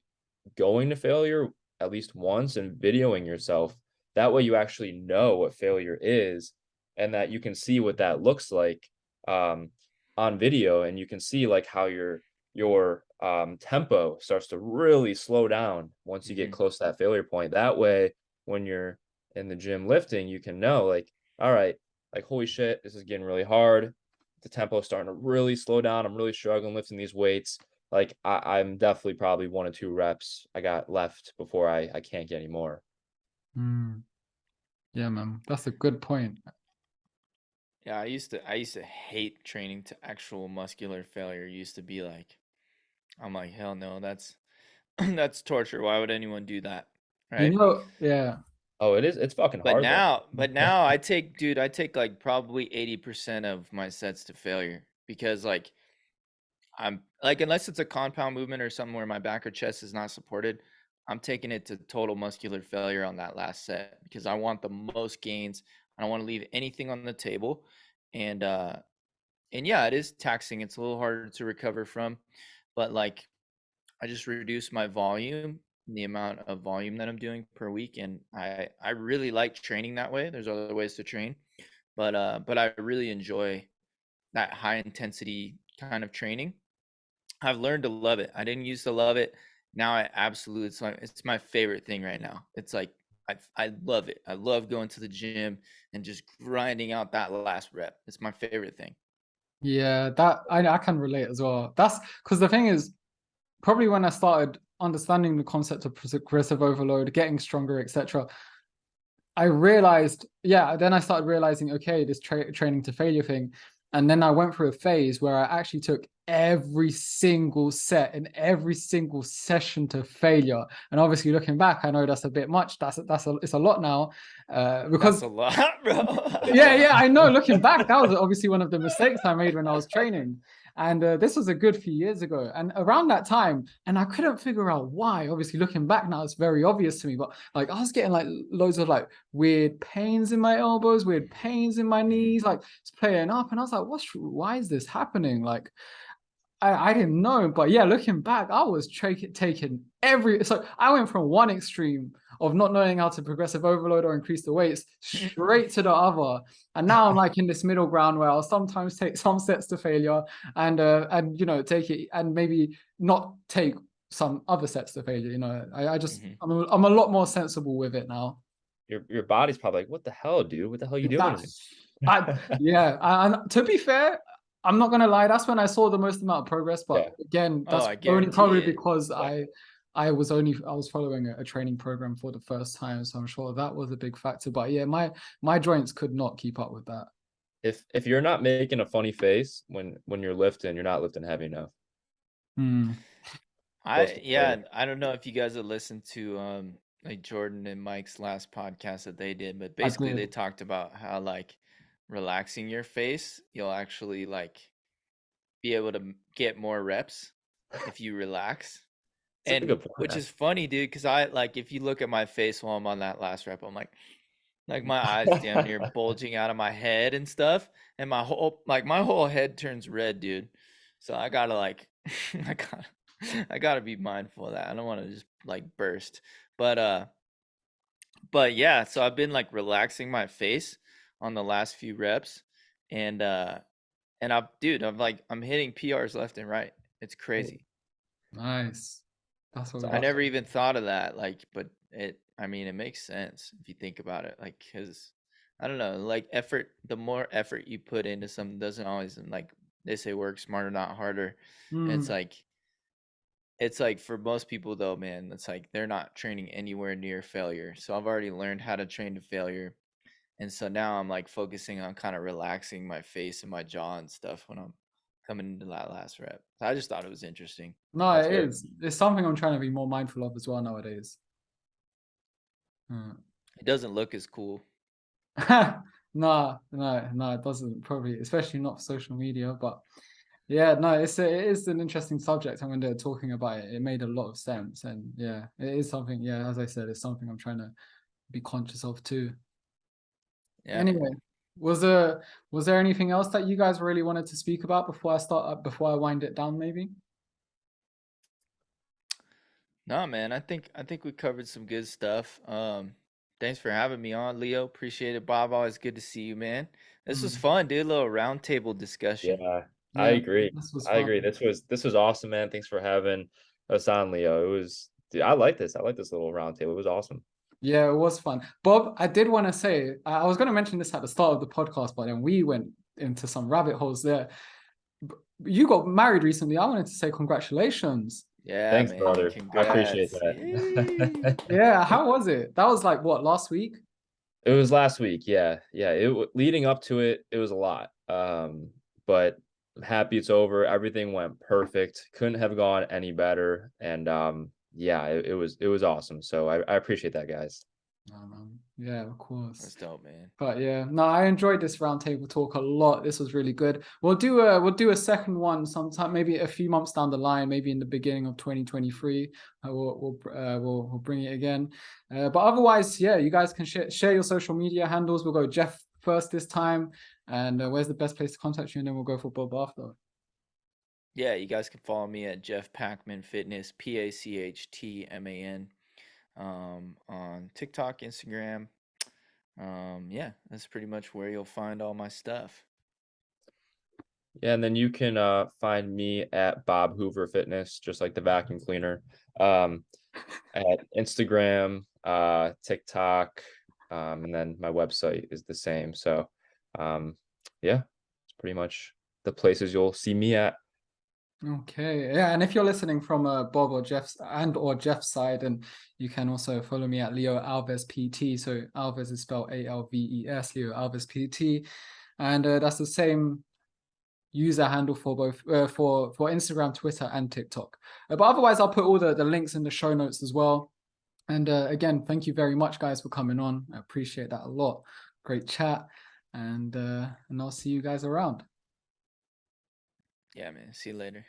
going to failure at least once and videoing yourself, that way you actually know what failure is and that you can see what that looks like um, on video, and you can see like how your tempo starts to really slow down once you get close to that failure point. That way, when you're in the gym lifting, you can know like, all right, like holy shit, this is getting really hard. The tempo is starting to really slow down. I'm really struggling lifting these weights. Like I'm definitely probably 1 or 2 reps I got left before I can't get any more. Mm. Yeah, man, that's a good point. Yeah, I used to hate training to actual muscular failure. It used to be like, I'm like, hell no, that's that's torture. Why would anyone do that? You Right? know, yeah. Oh, it's fucking But hard though. now I take like probably 80% of my sets to failure because like I'm like, unless it's a compound movement or something where my back or chest is not supported, I'm taking it to total muscular failure on that last set because I want the most gains. I don't want to leave anything on the table. And yeah, it is taxing. It's a little harder to recover from, but like I just reduce my volume, the amount of volume that I'm doing per week, and I really like training that way. There's other ways to train, but I really enjoy that high intensity kind of training. I've learned to love it. I didn't used to love it. Now I absolutely it's my favorite thing right now. It's like I love it. I love going to the gym and just grinding out that last rep. It's my favorite thing. Yeah, that I can relate as well. That's because the thing is, probably when I started understanding the concept of progressive overload, getting stronger, etc., I realized, yeah, then I started realizing, okay, this training to failure thing. And then I went through a phase where I actually took every single set and every single session to failure. And obviously, looking back, I know that's a bit much. It's a lot now, because That's a lot, bro. yeah, I know. Looking back, that was obviously one of the mistakes I made when I was training. And this was a good few years ago. And around that time, and I couldn't figure out why. Obviously, looking back now, it's very obvious to me. But like, I was getting like loads of like weird pains in my elbows, weird pains in my knees, like it's playing up. And I was like, why is this happening? Like, I didn't know, but yeah, looking back, I was taking every. So I went from one extreme of not knowing how to progressive overload or increase the weights straight to the other, and now I'm like in this middle ground where I'll sometimes take some sets to failure, and take it and maybe not take some other sets to failure. I just I'm a lot more sensible with it now. Your body's probably like, what the hell, dude? What the hell are you doing to me? And to be fair, I'm not gonna lie, that's when I saw the most amount of progress. But Yeah. again, Oh, that's I only guarantee probably it. because I was following a training program for the first time, so I'm sure that was a big factor. But yeah, my joints could not keep up with that. If you're not making a funny face when you're lifting, you're not lifting heavy enough. Close to failure. I don't know if you guys have listened to like Jordan and Mike's last podcast that they did, but I basically they did. talked about how like relaxing your face, you'll actually like be able to get more reps if you relax. It's a And good point. which is funny, dude, because I like if you look at my face while I'm on that last rep, I'm like my eyes damn near bulging out of my head and stuff, and my whole head turns red, dude. So I gotta like I gotta be mindful of that. I don't want to just like burst. But yeah, so I've been like relaxing my face on the last few reps, and I'm hitting PRs left and right. It's crazy. Nice. That's what So we I got. never even thought of that, but it makes sense if you think about it, because I don't know, the more effort you put into something doesn't always, like they say, work smarter, not harder. And it's like for most people though, man, it's like they're not training anywhere near failure. So I've already learned how to train to failure. And so now I'm like focusing on kind of relaxing my face and my jaw and stuff when I'm coming into that last rep. I just thought it was interesting. No, That's it great. is. It's something I'm trying to be more mindful of as well nowadays. It doesn't look as cool. No, it doesn't, probably, especially not for social media. But yeah, no, it is an interesting subject. And when they're talking about it, it made a lot of sense. And yeah, it is something. Yeah, as I said, it's something I'm trying to be conscious of too. Yeah, Anyway, man. was there anything else that you guys really wanted to speak about before I wind it down, maybe? No, man, I think we covered some good stuff. Thanks for having me on, Leo. Appreciate it, Bob. Always good to see you, man. This was fun, dude. A little roundtable discussion. Yeah, I agree. This was I fun. agree. This was awesome, man. Thanks for having us on, Leo. It was, dude, I like this. I like this little round table. It was awesome. Yeah, it was fun. Bob, I did want to say, I was going to mention this at the start of the podcast, but then we went into some rabbit holes there. You got married recently. I wanted to say congratulations. Yeah, Thanks, man. brother. Congrats. I appreciate that. Yeah, how was it? That was like what, last week? It was last week. Yeah. Leading up to it, it was a lot. But I'm happy it's over. Everything went perfect. Couldn't have gone any better. And yeah, it was awesome. So I appreciate that, guys. Yeah, of course. That's dope, man. But yeah, no, I enjoyed this roundtable talk a lot. This was really good. We'll do a second one sometime, maybe a few months down the line, maybe in the beginning of 2023. We'll bring it again. But otherwise, yeah, you guys can share your social media handles. We'll go Jeff first this time, and where's the best place to contact you, and then we'll go for Bob after. Yeah, you guys can follow me at Jeff Pachtman Fitness, Pachtman, on TikTok, Instagram. Yeah, that's pretty much where you'll find all my stuff. Yeah, and then you can find me at Bob Hoover Fitness, just like the vacuum cleaner. At Instagram, TikTok, and then my website is the same. So yeah, it's pretty much the places you'll see me at. Okay, yeah, and if you're listening from Bob or Jeff's side, and you can also follow me at Leo Alves PT. So Alves is spelled ALVES, Leo Alves PT, and that's the same user handle for both for Instagram, Twitter, and TikTok. But otherwise, I'll put all the links in the show notes as well. And again, thank you very much, guys, for coming on. I appreciate that a lot. Great chat, and I'll see you guys around. Yeah, man. See you later.